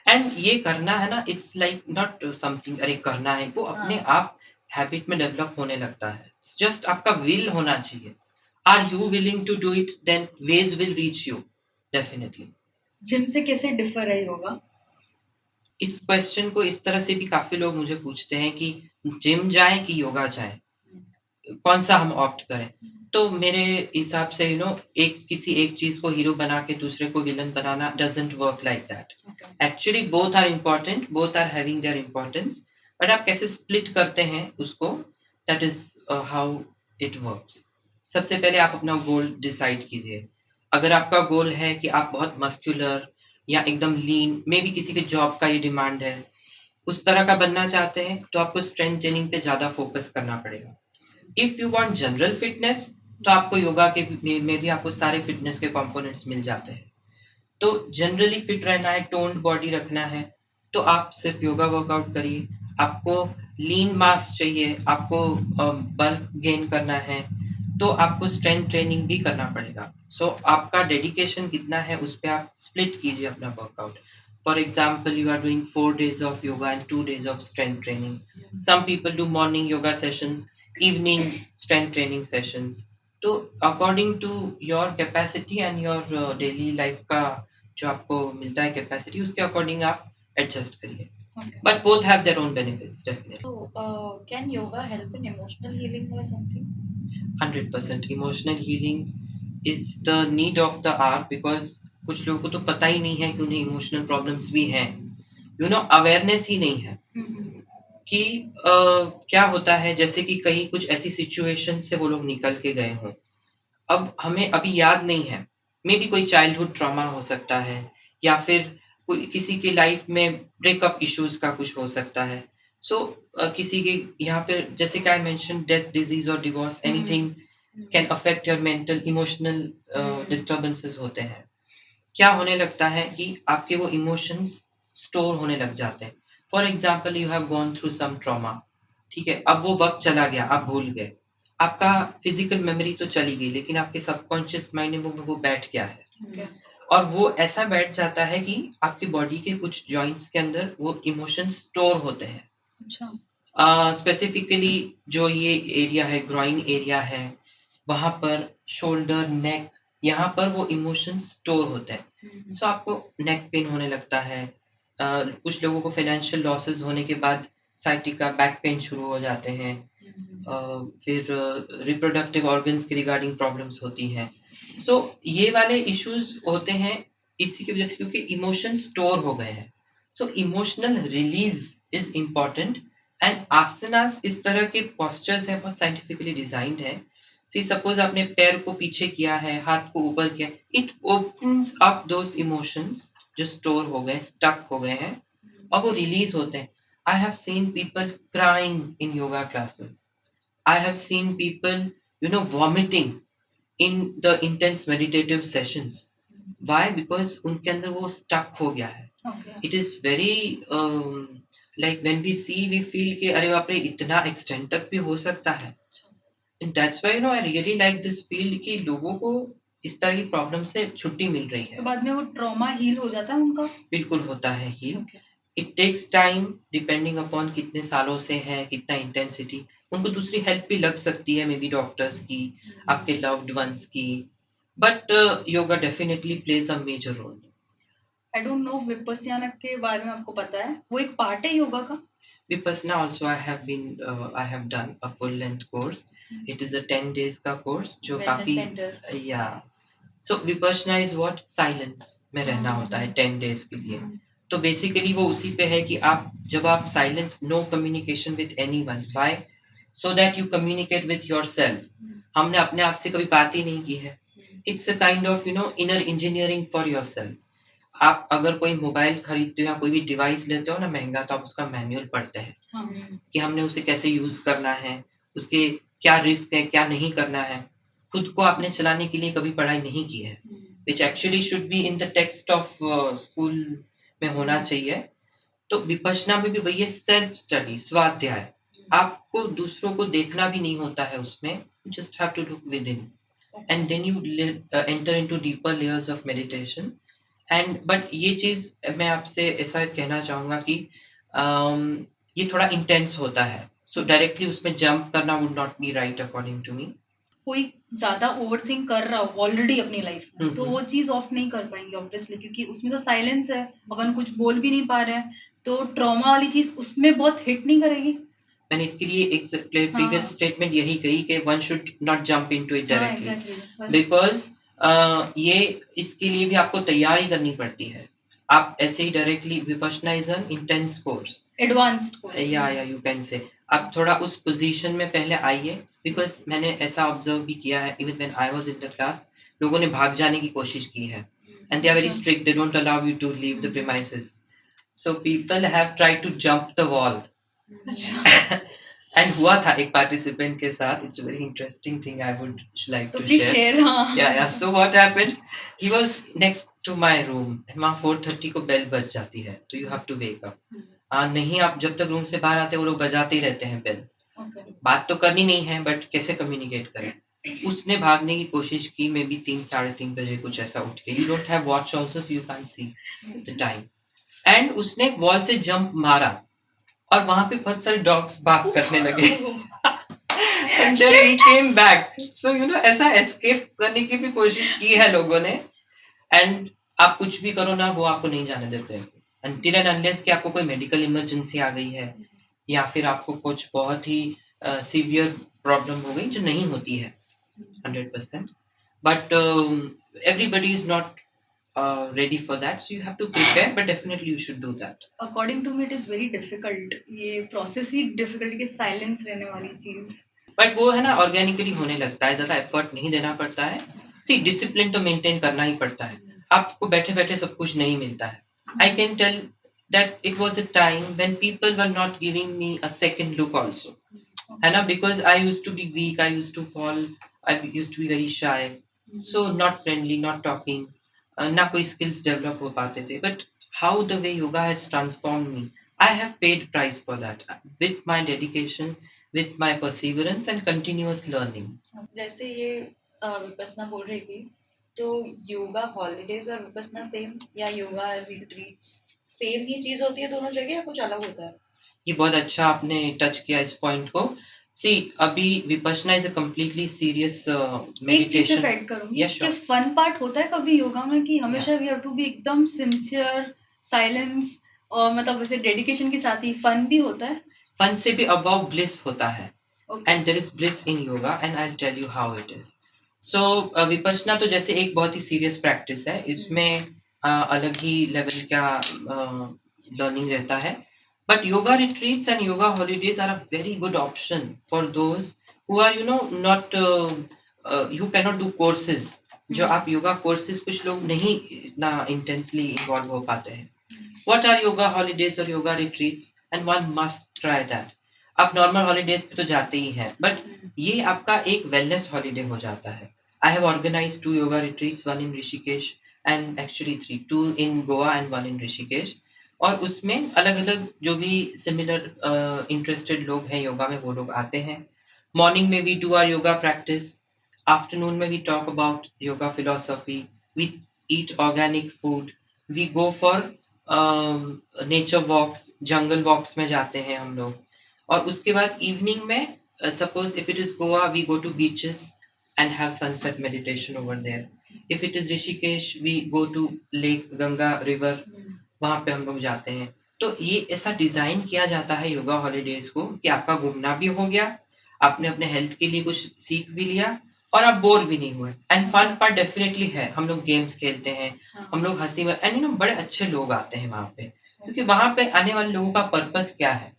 एंड ये करना है ना, इट्स लाइक नॉट समथिंग अरे करना है, वो अपने आप हैबिट में डेवलप होने लगता है. जस्ट आपका विल होना चाहिए. Are you willing to do it, then ways will reach you definitely. Gym से कैसे डिफर है योगा? इस क्वेश्चन को इस तरह से भी काफी लोग मुझे पूछते हैं कि जिम जाएं कि योगा जाएं, कौन सा हम ऑप्ट करें. तो मेरे हिसाब से एक किसी एक चीज को हीरो बना के दूसरे को विलन बनाना doesn't work like that. Okay. Actually both are important, both are having their importance, but आप कैसे स्प्लिट करते हैं उसको, that is how it works. सबसे पहले आप अपना गोल डिसाइड कीजिए. अगर आपका गोल है कि आप बहुत मस्कुलर या एकदम लीन, मे बी किसी के जॉब का ये डिमांड है, उस तरह का बनना चाहते हैं, तो आपको स्ट्रेंथ ट्रेनिंग पे ज्यादा फोकस करना पड़ेगा. If you want general fitness, तो आपको योगा के में भी आपको सारे फिटनेस के कंपोनेंट्स मिल जाते हैं. तो जनरली फिट रहना है, टोन्ड बॉडी रखना है, तो आप सिर्फ योगा वर्कआउट करिए. आपको लीन मास चाहिए, आपको बल्क गेन करना है, तो आपको स्ट्रेंथ ट्रेनिंग भी करना पड़ेगा. सो आपका डेडिकेशन कितना है उस पर आप स्प्लिट कीजिए अपना workout. For example, you are doing 4 days of yoga and 2 days of strength training. Some people do morning yoga sessions, evening strength training sessions. तो according to your capacity and your daily life का जो आपको मिलता है कैपेसिटी, उसके अकॉर्डिंग आप एडजस्ट करिए. Okay. But both have their own benefits, definitely. So, can yoga help in emotional healing or something? 100% emotional healing is the need of the hour, because कुछ लोगों को तो पता ही नहीं है कि उन्हें इमोशनल प्रॉब्लम्स भी हैं. अवेयरनेस ही नहीं है कि क्या होता है. जैसे कि कहीं कुछ ऐसी सिचुएशन से वो लोग निकल के गए हों, अब हमें अभी याद नहीं है. मे बी कोई चाइल्डहुड ट्रॉमा हो सकता है, या फिर कोई किसी के लाइफ में ब्रेकअप इश्यूज का कुछ हो सकता है. सो किसी के यहाँ पे, जैसे कि आई मेंशन, डेथ, डिजीज और divorce, anything can affect your mental emotional disturbances होते हैं. क्या होने लगता है कि आपके वो इमोशंस स्टोर होने लग जाते हैं. For example, you have gone through some trauma, ठीक है, अब वो वक्त चला गया, आप भूल गए. आपका फिजिकल मेमोरी तो चली गई, लेकिन आपके सबकॉन्शियस माइंड में वो बैठ गया है. Okay. और वो ऐसा बैठ जाता है कि आपकी बॉडी के कुछ जॉइंट्स के अंदर वो इमोशन स्टोर होते हैं. अच्छा. स्पेसिफिकली जो ये एरिया है, ग्रोइंग एरिया है, वहां पर शोल्डर, नेक, यहाँ पर वो इमोशन स्टोर होते हैं. सो आपको नेक पेन होने लगता है. कुछ लोगों को फाइनेंशियल लॉसेस होने के बाद साइटिका बैक पेन शुरू हो जाते हैं. फिर रिप्रोडक्टिव ऑर्गन्स के रिगार्डिंग प्रॉब्लम्स होती हैं. सो ये वाले इश्यूज होते हैं इसी की वजह से, क्योंकि इमोशन स्टोर हो गए हैं. So emotional release is important. And asanas इस तरह के पोस्चर्स हैं, बहुत साइंटिफिकली डिजाइंड है. सी सपोज आपने पैर को पीछे किया है, हाथ को ऊपर किया, it opens up those emotions जो स्टोर हो गए, स्टक हो गए हैं, और वो रिलीज होते हैं. I have seen people crying in yoga classes. I have seen people vomiting in the intense meditative sessions. Why? Because उनके अंदर वो stuck हो गया है. Okay. It is very like when we see, we feel कि अरे बाप रे, इतना extent तक भी हो सकता है. And that's why I really like this field कि लोगों को इस तरह की प्रॉब्लम से छुट्टी मिल रही है. तो बाद में वो ट्रॉमा हील हो जाता है उनका? बिल्कुल होता है heal. Okay. It takes time, depending upon कितने सालों से है, कितना इंटेंसिटी. उनको दूसरी हेल्प भी लग सकती है, मे बी डॉक्टर्स की, आपके लव्ड वंस की, but yoga definitely plays a major role. I don't know, Vipassana के बारे में आपको पता है? वो एक पार्ट है योगा का? Vipassana also I have done a full length course. It is a 10 days का कोर्स जो Wellness काफी center. या सो विपस्सना इज व्हाट, साइलेंस में रहना होता है 10 डेज के लिए. तो बेसिकली वो उसी पे है कि आप जब आप silence, no communication with anyone, why? So that you communicate with yourself. हमने अपने आप से कभी बात ही नहीं की है. It's a kind of inner engineering for yourself. आप अगर कोई मोबाइल खरीदते हो या कोई भी डिवाइस लेते हो ना महंगा, तो आप उसका मैनुअल पढ़ते हैं कि हमने उसे कैसे यूज करना है, उसके क्या रिस्क है, क्या नहीं करना है. खुद को आपने चलाने के लिए कभी पढ़ाई नहीं की है, which actually should be in the text of school में होना चाहिए. तो विपश्यना में भी वही है, सेल्फ स्टडी, स्वाध्याय. आपको दूसरों को देखना भी नहीं होता है उसमें, just have to look within, and then you enter into deeper layers of meditation. And but ये चीज मैं आपसे ऐसा कहना चाहूंगा कि ये थोड़ा इंटेंस होता है. सो डायरेक्टली उसमें जंप करना would not be right according to me. कोई ज्यादा ओवरथिंक कर रहा हो ऑलरेडी अपनी लाइफ में, तो हम्म. वो चीज ऑफ नहीं कर पाएंगे ऑब्वियसली, क्योंकि उसमें तो साइलेंस है, अपन कुछ बोल भी नहीं पा रहे हैं, तो ट्रॉमा वाली चीज उसमें बहुत हिट नहीं करेगी. मैंने इसके लिए एक प्रीवियस हाँ. स्टेटमेंट यही कही कि one should not jump into it हाँ डायरेक्टली, एग्जैक्टली. बिकॉज ये इसके लिए भी आपको तैयारी करनी पड़ती है. आप ऐसे ही directly, Vipassana is an intense course, advanced course. या यू कैन से आप थोड़ा उस पोजीशन में पहले आइए, बिकॉज मैंने ऐसा ऑब्जर्व भी किया है, even when I was in the class लोगों ने भाग जाने की कोशिश की है, and they are very strict, they don't allow you to leave the premises, so people have tried to jump the wall. अच्छा. एंड हुआ था एक पार्टिसिपेंट के साथ, it's very interesting thing, I would like तो टू प्लीज शेयर. शेयर. हाँ. Yeah. So what happened? He was next to my room, and वहाँ 4:30 को बेल बज जाती है, तो you have to wake up. नहीं, आप जब तक रूम से बाहर आते हो वो लोग बजाते ही रहते हैं बेल. Okay. बात तो करनी नहीं है, बट कैसे कम्युनिकेट करें. उसने भागने की कोशिश की, मे बी 3-3:30 बजे कुछ ऐसा उठ के. You don't have watch also, you can see the time. And उसने वॉल से जंप मारा और वहां पे बहुत सारे डॉग्स बाग करने लगे. And then he came back. So you know, ऐसा एस्केप करने की भी कोशिश की है लोगों ने, एंड आप कुछ भी करो ना, वो आपको नहीं जाने देते until and unless कि आपको कोई मेडिकल इमरजेंसी आ गई है, या फिर आपको कुछ बहुत ही सीवियर प्रॉब्लम हो गई, जो नहीं होती है 100%, but everybody is not ready for that, so you have to prepare, but definitely you should do that. According to me it is very difficult. ये प्रोसेस ही डिफिकल्ट, कि साइलेंस रहने वाली चीज. बट वो है ना, ऑर्गेनिकली होने लगता है, ज्यादा एफर्ट नहीं देना पड़ता है. सी, डिसिप्लिन तो मेंटेन करना ही पड़ता है, आपको बैठे बैठे सब कुछ नहीं मिलता है. I can tell that it was a time when people were not giving me a second look also. है ना, because I used to be weak, I used to fall, I used to be very shy, so not friendly, not talking, ना कोई skills develop हो पाते थे. But how the way yoga has transformed me, I have paid price for that with my dedication, with my perseverance and continuous learning. जैसे ये विपस्सना बोल रही थी, तो योगा हॉलीडेज और विपस्सना सेम, या योगा रिट्रीट्स सेम ही चीज होती है दोनों जगह, या कुछ अलग होता है? ये बहुत अच्छा आपने टच किया इस पॉइंट को. सी, अभी Vipassana is a completely serious एक चीज से मेडिटेशन. ऐड करूंगी Yeah, sure. कि फन पार्ट होता है कभी योगा में, कि हमेशा वी हैव टू बी एकदम सिंसियर, साइलेंस, और मतलब वैसे डेडिकेशन के साथ ही फन भी होता है. फन से भी अबव ब्लिस होता है, Okay. And there is bliss in yoga, and I will tell you how it is. So Vipassana तो जैसे एक बहुत ही सीरियस प्रैक्टिस है, इसमें अलग ही लेवल का लर्निंग रहता है. But yoga retreats and yoga holidays are a very good option for those who are, you know, not, you can not do courses. जो आप योगा कोर्सेज, कुछ लोग नहीं इतना इंटेंसली इन्वॉल्व हो पाते हैं. What are yoga holidays or yoga retreats? And one must try that. आप नॉर्मल हॉलीडेज पे तो जाते ही हैं, बट ये आपका एक वेलनेस हॉलीडे हो जाता है. I have organise 2 yoga retreats, 1 in Rishikesh and actually 3, 2 in Goa and 1 in Rishikesh. और उसमें अलग अलग जो भी सिमिलर इंटरेस्टेड लोग हैं योगा में, वो लोग आते हैं. मॉर्निंग में we do our yoga practice, afternoon में we talk about yoga philosophy, we eat organic food, we go for nature walks, जंगल वॉक्स में जाते हैं हम लोग. और उसके बाद इवनिंग में, suppose if it is Goa, we go to beaches and have sunset meditation over there. If it is Rishikesh, we go to lake, Ganga river, वहां पे हम लोग जाते हैं. तो ये ऐसा डिजाइन किया जाता है योगा हॉलीडेज को कि आपका घूमना भी हो गया, आपने अपने हेल्थ के लिए कुछ सीख भी लिया, और आप बोर भी नहीं हुए. एंड फन पार्ट डेफिनेटली है, हम लोग गेम्स खेलते हैं, हम लोग हंसी में, एंड यू नो, बड़े अच्छे लोग आते हैं वहां पे, क्योंकि वहां पे आने वाले लोगों का पर्पस क्या है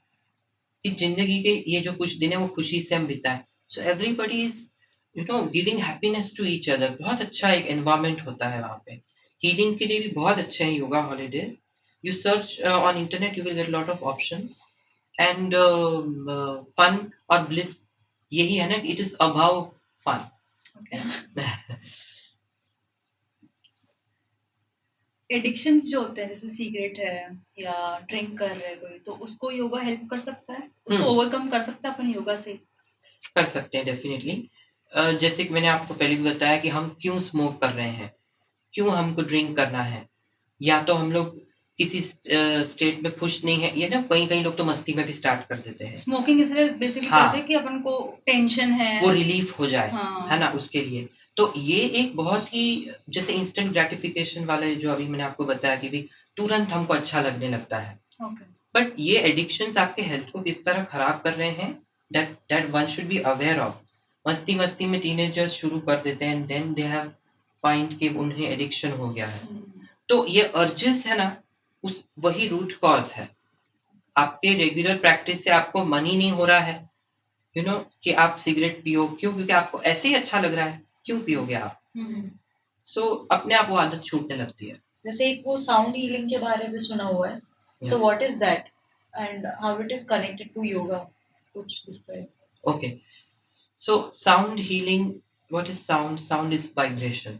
कि जिंदगी के ये जो कुछ दिन है वो खुशी से हम बिताएं. So everybody is, you know, giving happiness to each other. बहुत अच्छा एक एनवायरमेंट होता है वहां पे. हीलिंग के लिए भी बहुत अच्छे हैं yoga holidays. You search on internet, you will get lot of options. And fun और ब्लिस यही है ना, it is about fun. Addictions जो होते हैं, जैसे सिगरेट है या ड्रिंक कर रहे हैं कोई, तो उसको योगा हेल्प कर सकता है, उसको ओवरकम कर सकता है अपन योगा से? कर सकते हैं डेफिनेटली. जैसे कि मैंने आपको पहले भी बताया कि हम क्यों स्मोक कर रहे हैं, क्यों हमको ड्रिंक करना है, या तो हम लोग किसी स्टेट में खुश नहीं है, ये ना कई कई लोग तो मस्ती में भी स्टार्ट कर देते हैं, स्मोकिंग इसलिए बेसिकली हाँ। करते हैं कि अपन को टेंशन है, वो रिलीफ हो जाए, हाँ। है ना, उसके लिए। तो ये एक बहुत ही जैसे इंस्टेंट ग्रेटिफिकेशन वाला जो अभी मैंने आपको बताया कि भी तुरंत हमको अच्छा लगने लगता है, ओके बट ये एडिक्शंस आपके हेल्थ को किस तरह खराब कर रहे हैं, that one should be aware of. मस्ती मस्ती में टीनेजर्स शुरू कर देते हैं, देन दे हैव फाइंड कि उन्हें एडिक्शन हो गया है। तो ये अर्जेस है ना, उस वही रूट कॉज है। आपके रेगुलर प्रैक्टिस से आपको मन ही नहीं हो रहा है, यू नो, कि आप सिगरेट पियो, क्यों? क्योंकि आपको ऐसे ही अच्छा लग रहा है, क्यों पियोगे आप? सो अपने आप वो आदत छूटने लगती है। जैसे एक वो साउंड हीलिंग के बारे में सुना हुआ है, so what is that and how it is connected to yoga, कुछ describe. Okay, so sound healing, what is sound? Sound is vibration,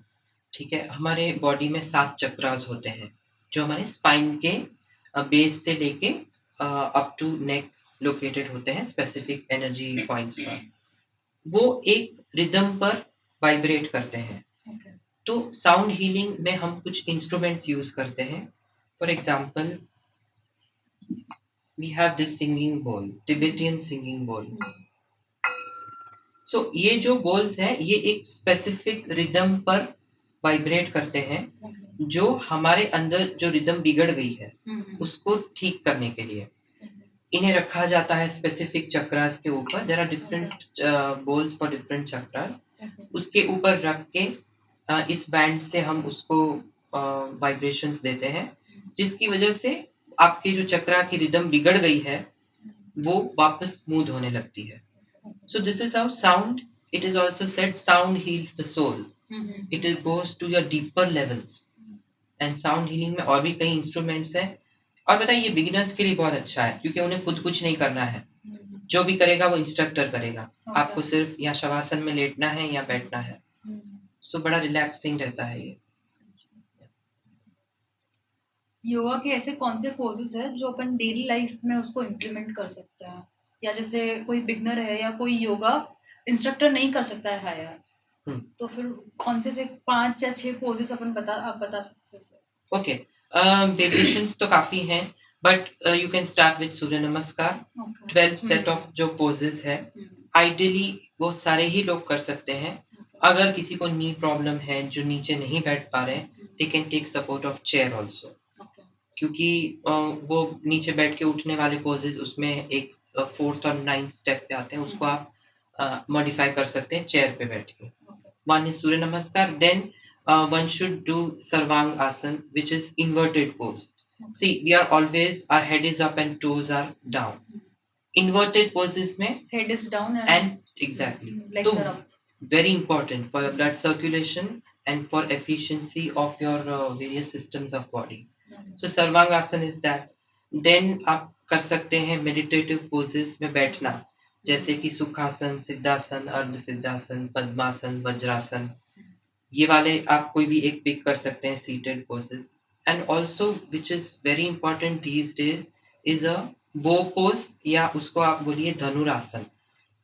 ठीक है। हमारे बॉडी में 7 चक्रास होते हैं जो हमारे स्पाइन के बेस से लेके अप टू नेक लोकेटेड होते हैं स्पेसिफिक एनर्जी पॉइंट्स पर। वो एक रिदम पर वाइब्रेट करते हैं। ओके तो साउंड हीलिंग में हम कुछ इंस्ट्रूमेंट्स यूज करते हैं। For example, we have this singing bowl, Tibetan singing bowl. So ये जो बोल्स हैं ये एक स्पेसिफिक रिदम पर वाइब्रेट करते हैं, जो हमारे अंदर जो रिदम बिगड़ गई है उसको ठीक करने के लिए इन्हें रखा जाता है स्पेसिफिक चक्रास के ऊपर। There are different bowls for different chakras. उसके ऊपर रख के इस बैंड से हम उसको वाइब्रेशंस देते हैं, जिसकी वजह से आपकी जो चक्रा की रिदम बिगड़ गई है वो वापस स्मूथ होने लगती है। So this is how sound, it is also said sound heals the soul, it is goes to your deeper levels. And sound healing में और भी कई इंस्ट्रूमेंट्स हैं। और बताइए, ये बिगिनर्स के लिए बहुत अच्छा है क्योंकि उन्हें खुद कुछ नहीं करना है, जो भी करेगा वो इंस्ट्रक्टर करेगा। आपको सिर्फ या शवासन में लेटना है या बैठना है। सो बड़ा रिलैक्सिंग रहता है ये। योगा के ऐसे कौन से पोजेस है जो अपन डेली लाइफ में उसको इम्प्लीमेंट कर सकते हैं, या जैसे कोई बिगनर है या कोई योगा इंस्ट्रक्टर नहीं कर सकता है हायर, तो फिर कौन से 5 या 6 पोजेस अपन आप बता सकते हो? ओके, वेरिएशंस तो काफी हैं, but you can start with Surya Namaskar. 12 set of जो पोजेस है, आइडियली वो सारे ही लोग कर सकते हैं। अगर किसी को नी प्रॉब्लम है, जो नीचे नहीं बैठ पा रहे, they can take support of chair also, क्योंकि वो नीचे बैठ के उठने वाले पोजेस उसमें एक 4th और 9th स्टेप पे आते हैं, उसको आप मॉडिफाई कर सकते हैं चेयर पे बैठ के। वन इज सूर्य नमस्कार, then one should do sarvang asan, which is inverted pose. See, we are always, our head is up and toes are down. Inverted poses mein head is down and exactly, legs so are up. very important for your blood circulation and for efficiency of your various systems of body. So sarvang asan is that. Then आप कर सकते हैं meditative poses में बैठना, जैसे कि सुखासन, सिद्धासन, अर्ध सिद्धासन, पद्मासन, वज्रासन। ये वाले आप कोई भी एक पिक कर सकते हैं, seated poses. And also which is very important these days is a bow pose, या उसको आप बोलिए धनुरासन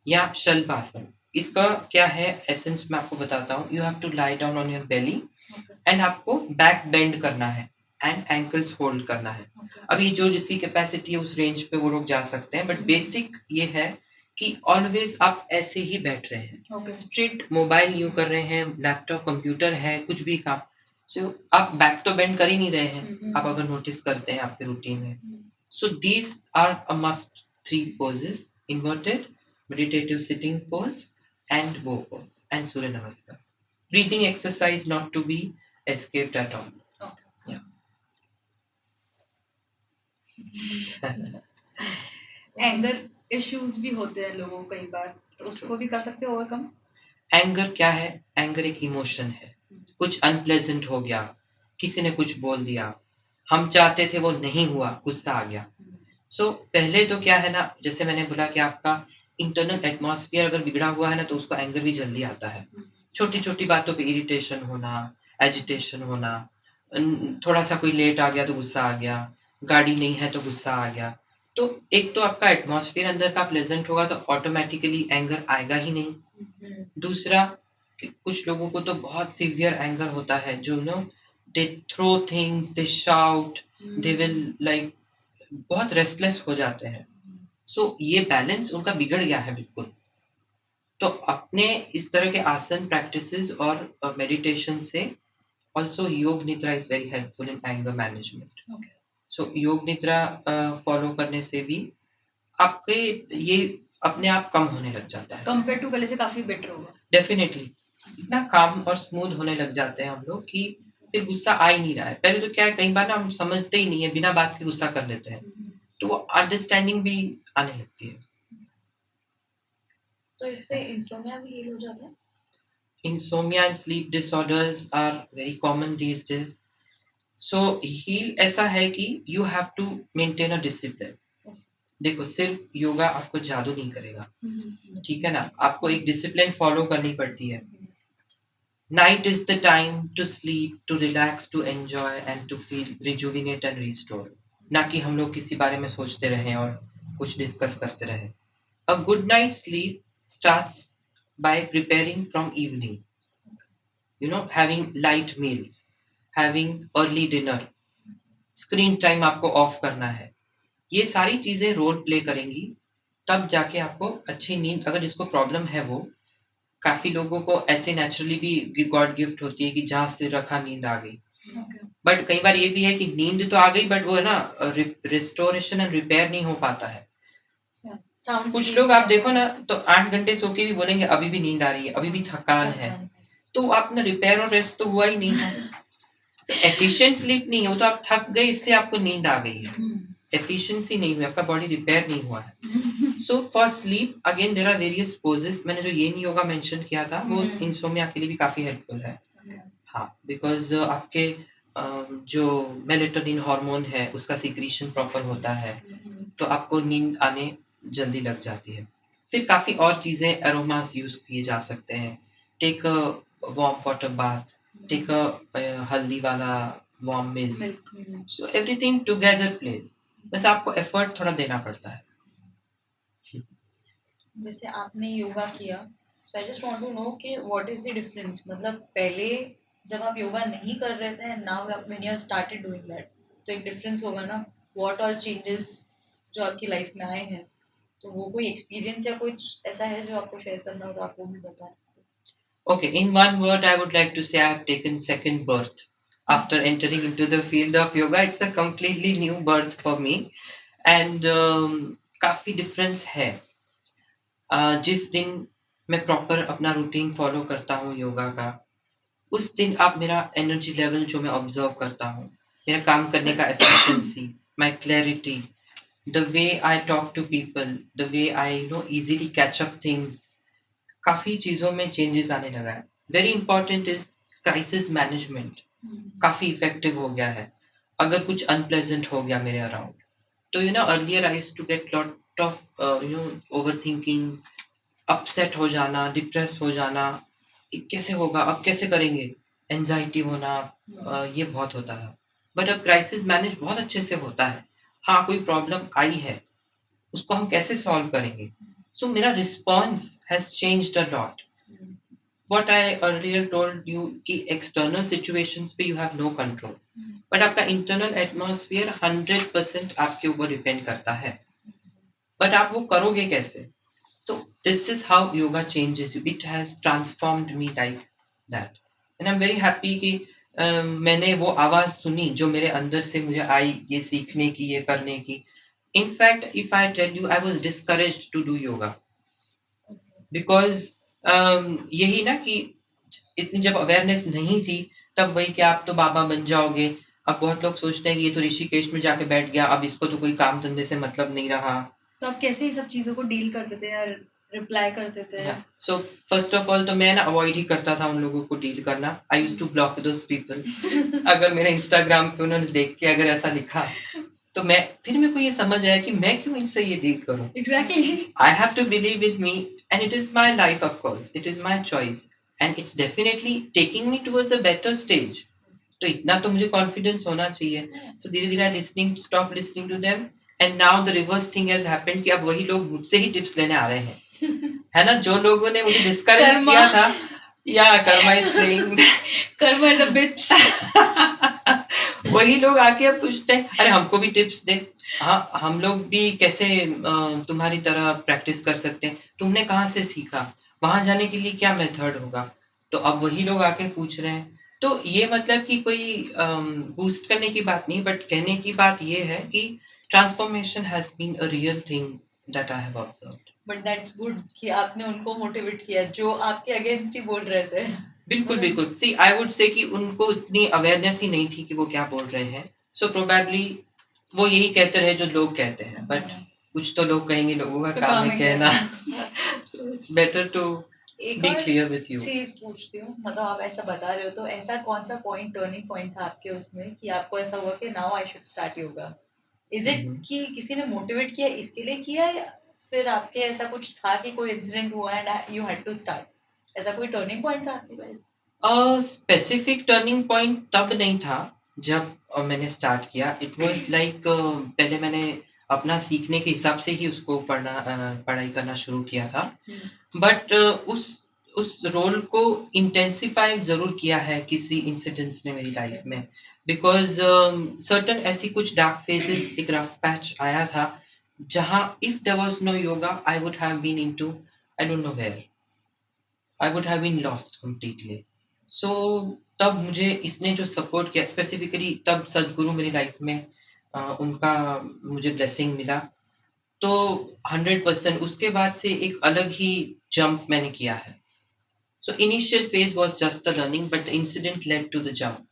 या शल्पासन। इसका क्या है एसेंस, मैं आपको बताता हूँ। You have to lie down on your belly and आपको बैक बेंड करना है एंड एंकल्स होल्ड करना है। अभी जो जिसकी कैपेसिटी है उस रेंज पे वो लोग जा सकते हैं, बट बेसिक ये है कि ऑलवेज आप ऐसे ही बैठ रहे हैं, स्ट्रेट मोबाइल यूं कर रहे हैं, लैपटॉप कंप्यूटर है, कुछ भी काम। सो आप बैक तो बेंड कर ही नहीं रहे हैं, आप अगर नोटिस करते हैं आपके रूटीन में। So these are a must 3 poses: inverted, meditative sitting pose and bow pose and Surya Namaskar. Breathing exercise not to be escaped at all. Anger issues भी होते हैं लोगों को कई बार, तो उसको भी कर सकते हो ओवरकम। एंगर क्या है? एंगर एक इमोशन है। कुछ अनप्लेजेंट हो गया, किसी ने कुछ बोल दिया, हम चाहते थे वो नहीं हुआ, गुस्सा आ गया। सो पहले तो क्या है ना, जैसे मैंने बोला कि आपका इंटरनल एटमॉस्फेयर अगर बिगड़ा हुआ है ना, तो उसको एंगर भी जल्दी आता है। छोटी छोटी बातों पे इरिटेशन होना, एजिटेशन होना, थोड़ा सा कोई लेट आ गया तो गुस्सा आ गया, गाड़ी नहीं है तो गुस्सा आ गया। तो एक तो आपका एटमॉस्फेयर अंदर का प्लेजेंट होगा तो ऑटोमेटिकली एंगर आएगा ही नहीं। दूसरा, कुछ लोगों को तो बहुत सीवियर एंगर होता है, जो they throw things, they shout, they will like बहुत रेस्टलेस हो जाते हैं. सो ये बैलेंस उनका बिगड़ गया है बिल्कुल. तो अपने इस तरह के आसन प्रैक्टिसेस और मेडिटेशन से ऑल्सो योग निद्रा is very helpful in anger management. Okay. सो योग निद्रा फॉलो करने से भी आपके ये अपने आप कम होने लग जाता है. कंपेयर टू पहले से काफी बेटर होगा. डेफिनेटली इतना काम और स्मूथ होने लग जाते हैं हम लोग कि फिर गुस्सा आ ही नहीं रहा है. पहले तो क्या है, कई बार ना हम समझते ही नहीं है, बिना बात के गुस्सा कर लेते हैं, तो वो अंडरस्टैंडिंग भी आने लगती है. तो इससे इंसोम्निया भी हील हो जाता है. Insomnia and sleep disorders are very common these days. So heal ऐसा है कि you have to maintain a discipline. देखो सिर्फ योगा आपको जादू नहीं करेगा, ठीक है ना. आपको एक डिसिप्लिन फॉलो करनी पड़ती है. Night is the time to sleep, to relax, to enjoy and to feel rejuvenate and restore. ना कि हम लोग किसी बारे में सोचते रहें और कुछ डिस्कस करते रहें. A good night's sleep starts by preparing from evening. You know, having light meals, having early dinner, screen time आपको ऑफ करना है. ये सारी चीजें रोल प्ले करेंगी, तब जाके आपको अच्छी नींद, अगर जिसको प्रॉब्लम है वो, काफी लोगों को ऐसे नेचुरली भी गॉड गिफ्ट होती है कि जहाँ से रखा नींद आ गई. बट कई बार ये भी है कि नींद तो आ गई बट वो है ना रिस्टोरेशन एंड रिपेयर नहीं हो पाता है. कुछ लोग आप देखो ना तो 8 घंटे सो के भी बोलेंगे अभी भी नींद आ रही है, अभी भी थकान है. तो आप ना रिपेयर और रेस्ट तो हुआ ही नहीं है. तो एफिशिएंट स्लीप नहीं है, वो तो आप थक गए इसलिए आपको नींद आ गई है. एफिशिएंसी नहीं हुई, आपका बॉडी रिपेयर नहीं हुआ है. So for sleep again there are various poses. मैंने जो येन योगा मेंशन किया था वो इंसोम्निया के लिए भी काफी हेल्पफुल है. हाँ, बिकॉज आपके जो मेलेटोनिन हार्मोन है उसका सिक्रीशन प्रॉपर होता है, तो आपको नींद आने जल्दी लग जाती है. फिर काफी और चीजें एरोमास यूज किए जा सकते हैं. Take a warm water bath, take a haldi वाला warm milk. So everything together place. बस आपको एफर्ट थोड़ा देना पड़ता है. जैसे आपने योगा किया, so I just want to know कि व्हाट इज द डिफरेंस. मतलब पहले जब आप योगा नहीं कर रहे थे and now when you have started doing that, तो एक डिफरेंस होगा ना. व्हाट ऑल चेंजेस जो आपकी लाइफ में आए हैं, तो वो कोई एक्सपीरियंस या कुछ ऐसा है जो आपको शेयर करना हो तो आप वो भी बता सकते हैं. Okay, in one word, I would like to say I have taken second birth after entering into the field of yoga. It's a completely new birth for me, and काफी difference है. जिस दिन मैं प्रॉपर अपना रूटीन फॉलो करता हूँ योगा का, उस दिन आप मेरा एनर्जी लेवल जो मैं ऑब्जर्व करता हूँ, मेरा काम करने का efficiency, my clarity, the way I talk to people, the way I easily catch up things, काफी चीजों में चेंजेस आने लगा है. Very important is crisis management. काफी इफेक्टिव हो गया है. अगर कुछ अनप्लेजेंट हो गया मेरे अराउंड, तो earlier I used to get lot of overthinking, upset हो जाना, डिप्रेस हो जाना, कैसे होगा, अब कैसे करेंगे, एंजाइटी होना, ये बहुत होता है. बट अब क्राइसिस मैनेज बहुत अच्छे से होता है. हाँ, कोई प्रॉब्लम आई है, उसको हम कैसे सॉल्व करेंगे. So मेरा response has changed a lot. What I earlier told you कि external situations पे you have no control, but आपका internal atmosphere 100% आपके ऊपर depend करता है. But आप वो करोगे कैसे? तो this is how yoga changes you. It has transformed me like that, and I'm very happy कि मैंने वो आवाज सुनी जो मेरे अंदर से मुझे आई, ये सीखने की, ये करने की. In fact, if I tell you, I was discouraged to do yoga because यही ना कि इतनी जब अवेयरनेस नहीं थी तब वही कि आप तो बाबा बन जाओगे. अब बहुत लोग सोचते हैं कि ये तो ऋषिकेश में जाके बैठ गया, अब इसको तो कोई काम धंधे से मतलब नहीं रहा. तो आप कैसे ये सब चीजों को डील करते थे या रिप्लाई करते थे? सो फर्स्ट ऑफ ऑल तो मैं ना अवॉइड ही करता था उन लोगों को डील करना. I used to block those people. अगर मेरे इंस्टाग्राम पे उन्होंने देख के अगर ऐसा लिखा तो फिर मेरे को ये समझ आया कि मैं क्यों इनसे ये डील करूं. Exactly. I have to believe in me and it is my life, of course it is my choice and it's definitely taking me towards a better stage. तो इतना तो मुझे कॉन्फिडेंस होना चाहिए. सो धीरे धीरे stop listening to them and now the reverse thing has happened कि अब वही लोग मुझसे ही टिप्स लेने आ रहे हैं. है ना, जो लोगों ने मुझे डिस्करेज किया था Yeah, karma is playing. Karma is a bitch. वही लोग आके अब पूछते हैं, अरे हमको भी टिप्स दे. हाँ, हम लोग भी कैसे तुम्हारी तरह प्रैक्टिस कर सकते हैं, तुमने कहाँ से सीखा, वहां जाने के लिए क्या मेथड होगा. तो अब वही लोग आके पूछ रहे हैं. तो ये मतलब कि कोई बूस्ट करने की बात नहीं, बट कहने की बात ये है कि transformation has been a real thing that I have observed. But that's good कि आपने उनको मोटिवेट किया जो आपके अगेंस्ट ही बोल रहे थे. बिल्कुल बिल्कुल. सी आई वुड से कि उनको इतनी अवेयरनेस ही नहीं थी कि वो क्या बोल रहे हैं. सो प्रोबेबली वो यही कहते रहे जो लोग कहते हैं, बट कुछ तो लोग कहेंगे, लोगों का तो काम है काम है कहना. कहना. सो इट्स बेटर टू एक बी और क्लियर विथ यू. चीज पूछती हूँ, मतलब आप ऐसा बता रहे हो तो ऐसा कौन सा पॉइंट, टर्निंग पॉइंट था आपके उसमें कि आपको ऐसा हुआ कि now I should start yoga? Is it कि किसी ने मोटिवेट किया इसके लिए किया, या फिर आपके ऐसा कुछ था कि कोई इंसिडेंट हुआ and you had to start? ऐसा कोई टर्निंग पॉइंट था आपके पास? स्पेसिफिक टर्निंग पॉइंट तब नहीं था जब मैंने स्टार्ट किया. इट वाज लाइक पहले मैंने अपना सीखने के हिसाब से ही उसको पढ़ाई करना शुरू किया था. बट उस रोल को इंटेंसिफाई जरूर किया है किसी इंसिडेंट्स ने मेरी लाइफ में. बिकॉज सर्टन ऐसी कुछ डार्क फेजेस, एक रफ पैच आया था जहां if there was no yoga I would have been into, I don't know where, I would have been lost completely. So तब मुझे इसने जो सपोर्ट किया, स्पेसिफिकली तब सदगुरु मेरी लाइफ में उनका मुझे ब्लेसिंग मिला. तो 100% उसके बाद से एक अलग ही जंप मैंने किया है. So initial phase was just the learning, but the incident led to the jump.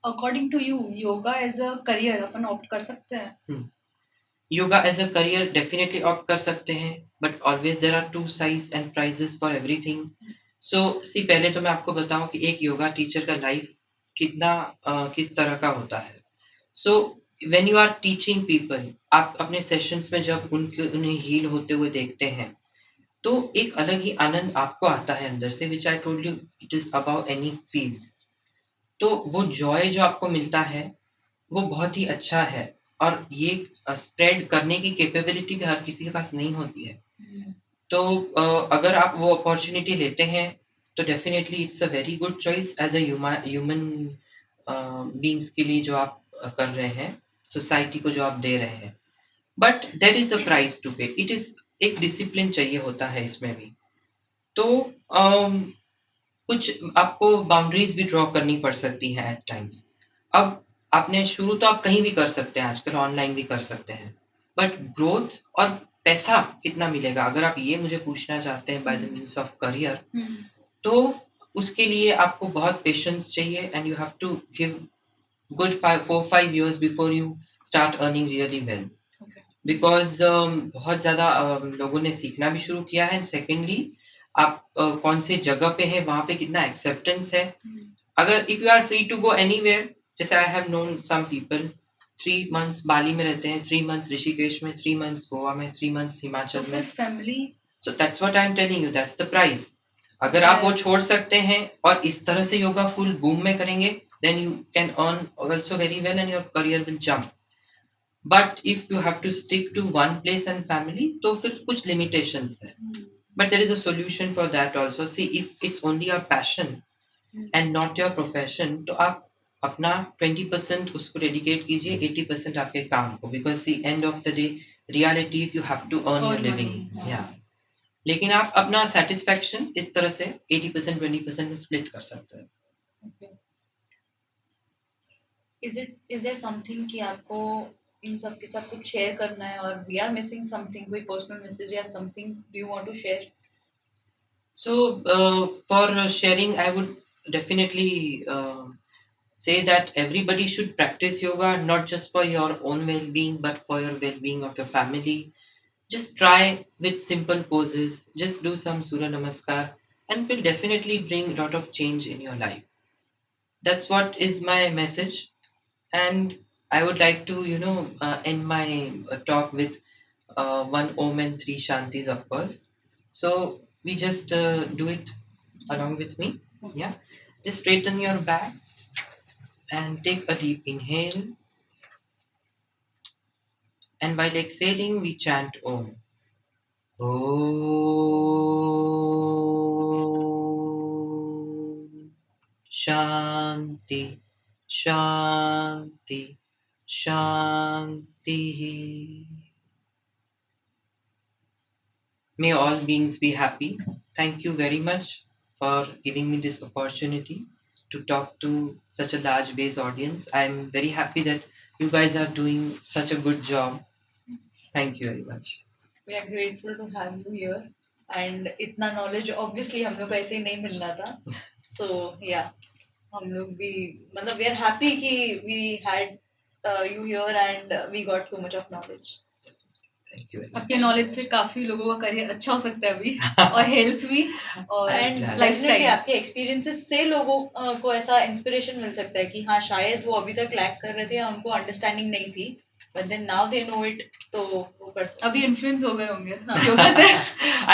According to you yoga as a career अपन ऑप्ट कर सकते हैं? Yoga as a career definitely opt कर सकते हैं, but always there are two sides and prices for everything. So see पहले तो मैं आपको बताऊं कि एक योगा टीचर का लाइफ कितना किस तरह का होता है. So when you are teaching people, आप अपने सेशंस में जब उन्हें हील होते हुए देखते हैं, तो एक अलग ही आनंद आपको आता है अंदर से, which I told you it is about any feels. तो वो जॉय जो आपको मिलता है वो बहुत ही अच्छा है, और ये स्प्रेड करने की कैपेबिलिटी भी हर किसी के पास नहीं होती है. तो अगर आप वो अपॉर्चुनिटी लेते हैं तो definitely it's a very good choice as a human beings के लिए जो आप कर रहे हैं, सोसाइटी को जो आप दे रहे हैं. But there is a price to pay. It is एक डिसिप्लिन चाहिए होता है इसमें भी. तो कुछ आपको बाउंड्रीज भी ड्रॉ करनी पड़ सकती हैं एट टाइम्स. अब आपने शुरू तो आप कहीं भी कर सकते हैं, आजकल ऑनलाइन भी कर सकते हैं, बट ग्रोथ और पैसा कितना मिलेगा, अगर आप ये मुझे पूछना चाहते हैं by the means of career, तो उसके लिए आपको बहुत पेशेंस चाहिए, and you have to give good 4-5 years before you start earning really well. Because बहुत ज़्यादा लोगों ने सीखना भी शुरू किया है, एंड सेकेंडली आप कौन से जगह पे है, वहाँ पे कितना एक्सेप्टेंस है. अगर if you are free to go anywhere, जैसे I have known some people 3 months Bali में रहते हैं, 3 months ऋषिकेश में, 3 months गोवा में, 3 months हिमाचल में. Family. So that's what I am telling you, that's the price. अगर आप वो छोड़ सकते हैं और इस तरह से योगा फुल बूम में करेंगे, then you can earn also very well and your career will jump. But if you have to stick to one place and family, तो फिर कुछ limitations है. But there is a solution for that also. See, if it's only your passion and not your profession, तो आप अपना 20% उसको dedicate कीजिए, 80% आपके काम को, because the end of the day reality is you have to earn your living. Yeah. लेकिन आप अपना satisfaction इस तरह से 80% 20% में split कर सकते हैं. Is there something कि आपको इन सब के साथ कुछ शेयर करना है, और we are missing something, कोई personal message या something do you want to share? So for sharing, I would definitely say that everybody should practice yoga, not just for your own well-being, but for your well-being of your family. Just try with simple poses, just do some Surya Namaskar, and it will definitely bring a lot of change in your life. That's what is my message. And I would like to, end my talk with one Om and three Shantis, of course. So we just do it along with me. Yeah. Just straighten your back and take a deep inhale. And while exhaling, we chant Om. Om. Shanti, Shanti, Shanti. May all beings be happy. Thank you very much for giving me this opportunity to talk to such a large base audience. I'm very happy that you guys are doing such a good job. Thank you very much. We are grateful to have you here. And इतना knowledge obviously हम लोग को ऐसे ही नहीं मिलना था. So yeah, हम लोग भी मतलब we are happy कि we had you here and we got so much of knowledge. Thank you very much. आपके नॉलेज से काफी लोगों का करियर अच्छा हो सकता है अभी और हेल्थ भी और एंड glad. डेफिनेटली आपके एक्सपीरियंसेस से लोगों को ऐसा इंस्पिरेशन मिल सकता है कि हाँ शायद वो अभी तक लैक कर रहे थे या उनको अंडरस्टैंडिंग नहीं थी but then now they know it तो वो कर सकते अभी इन्फ्लुएंस हो गए होंगे योगा से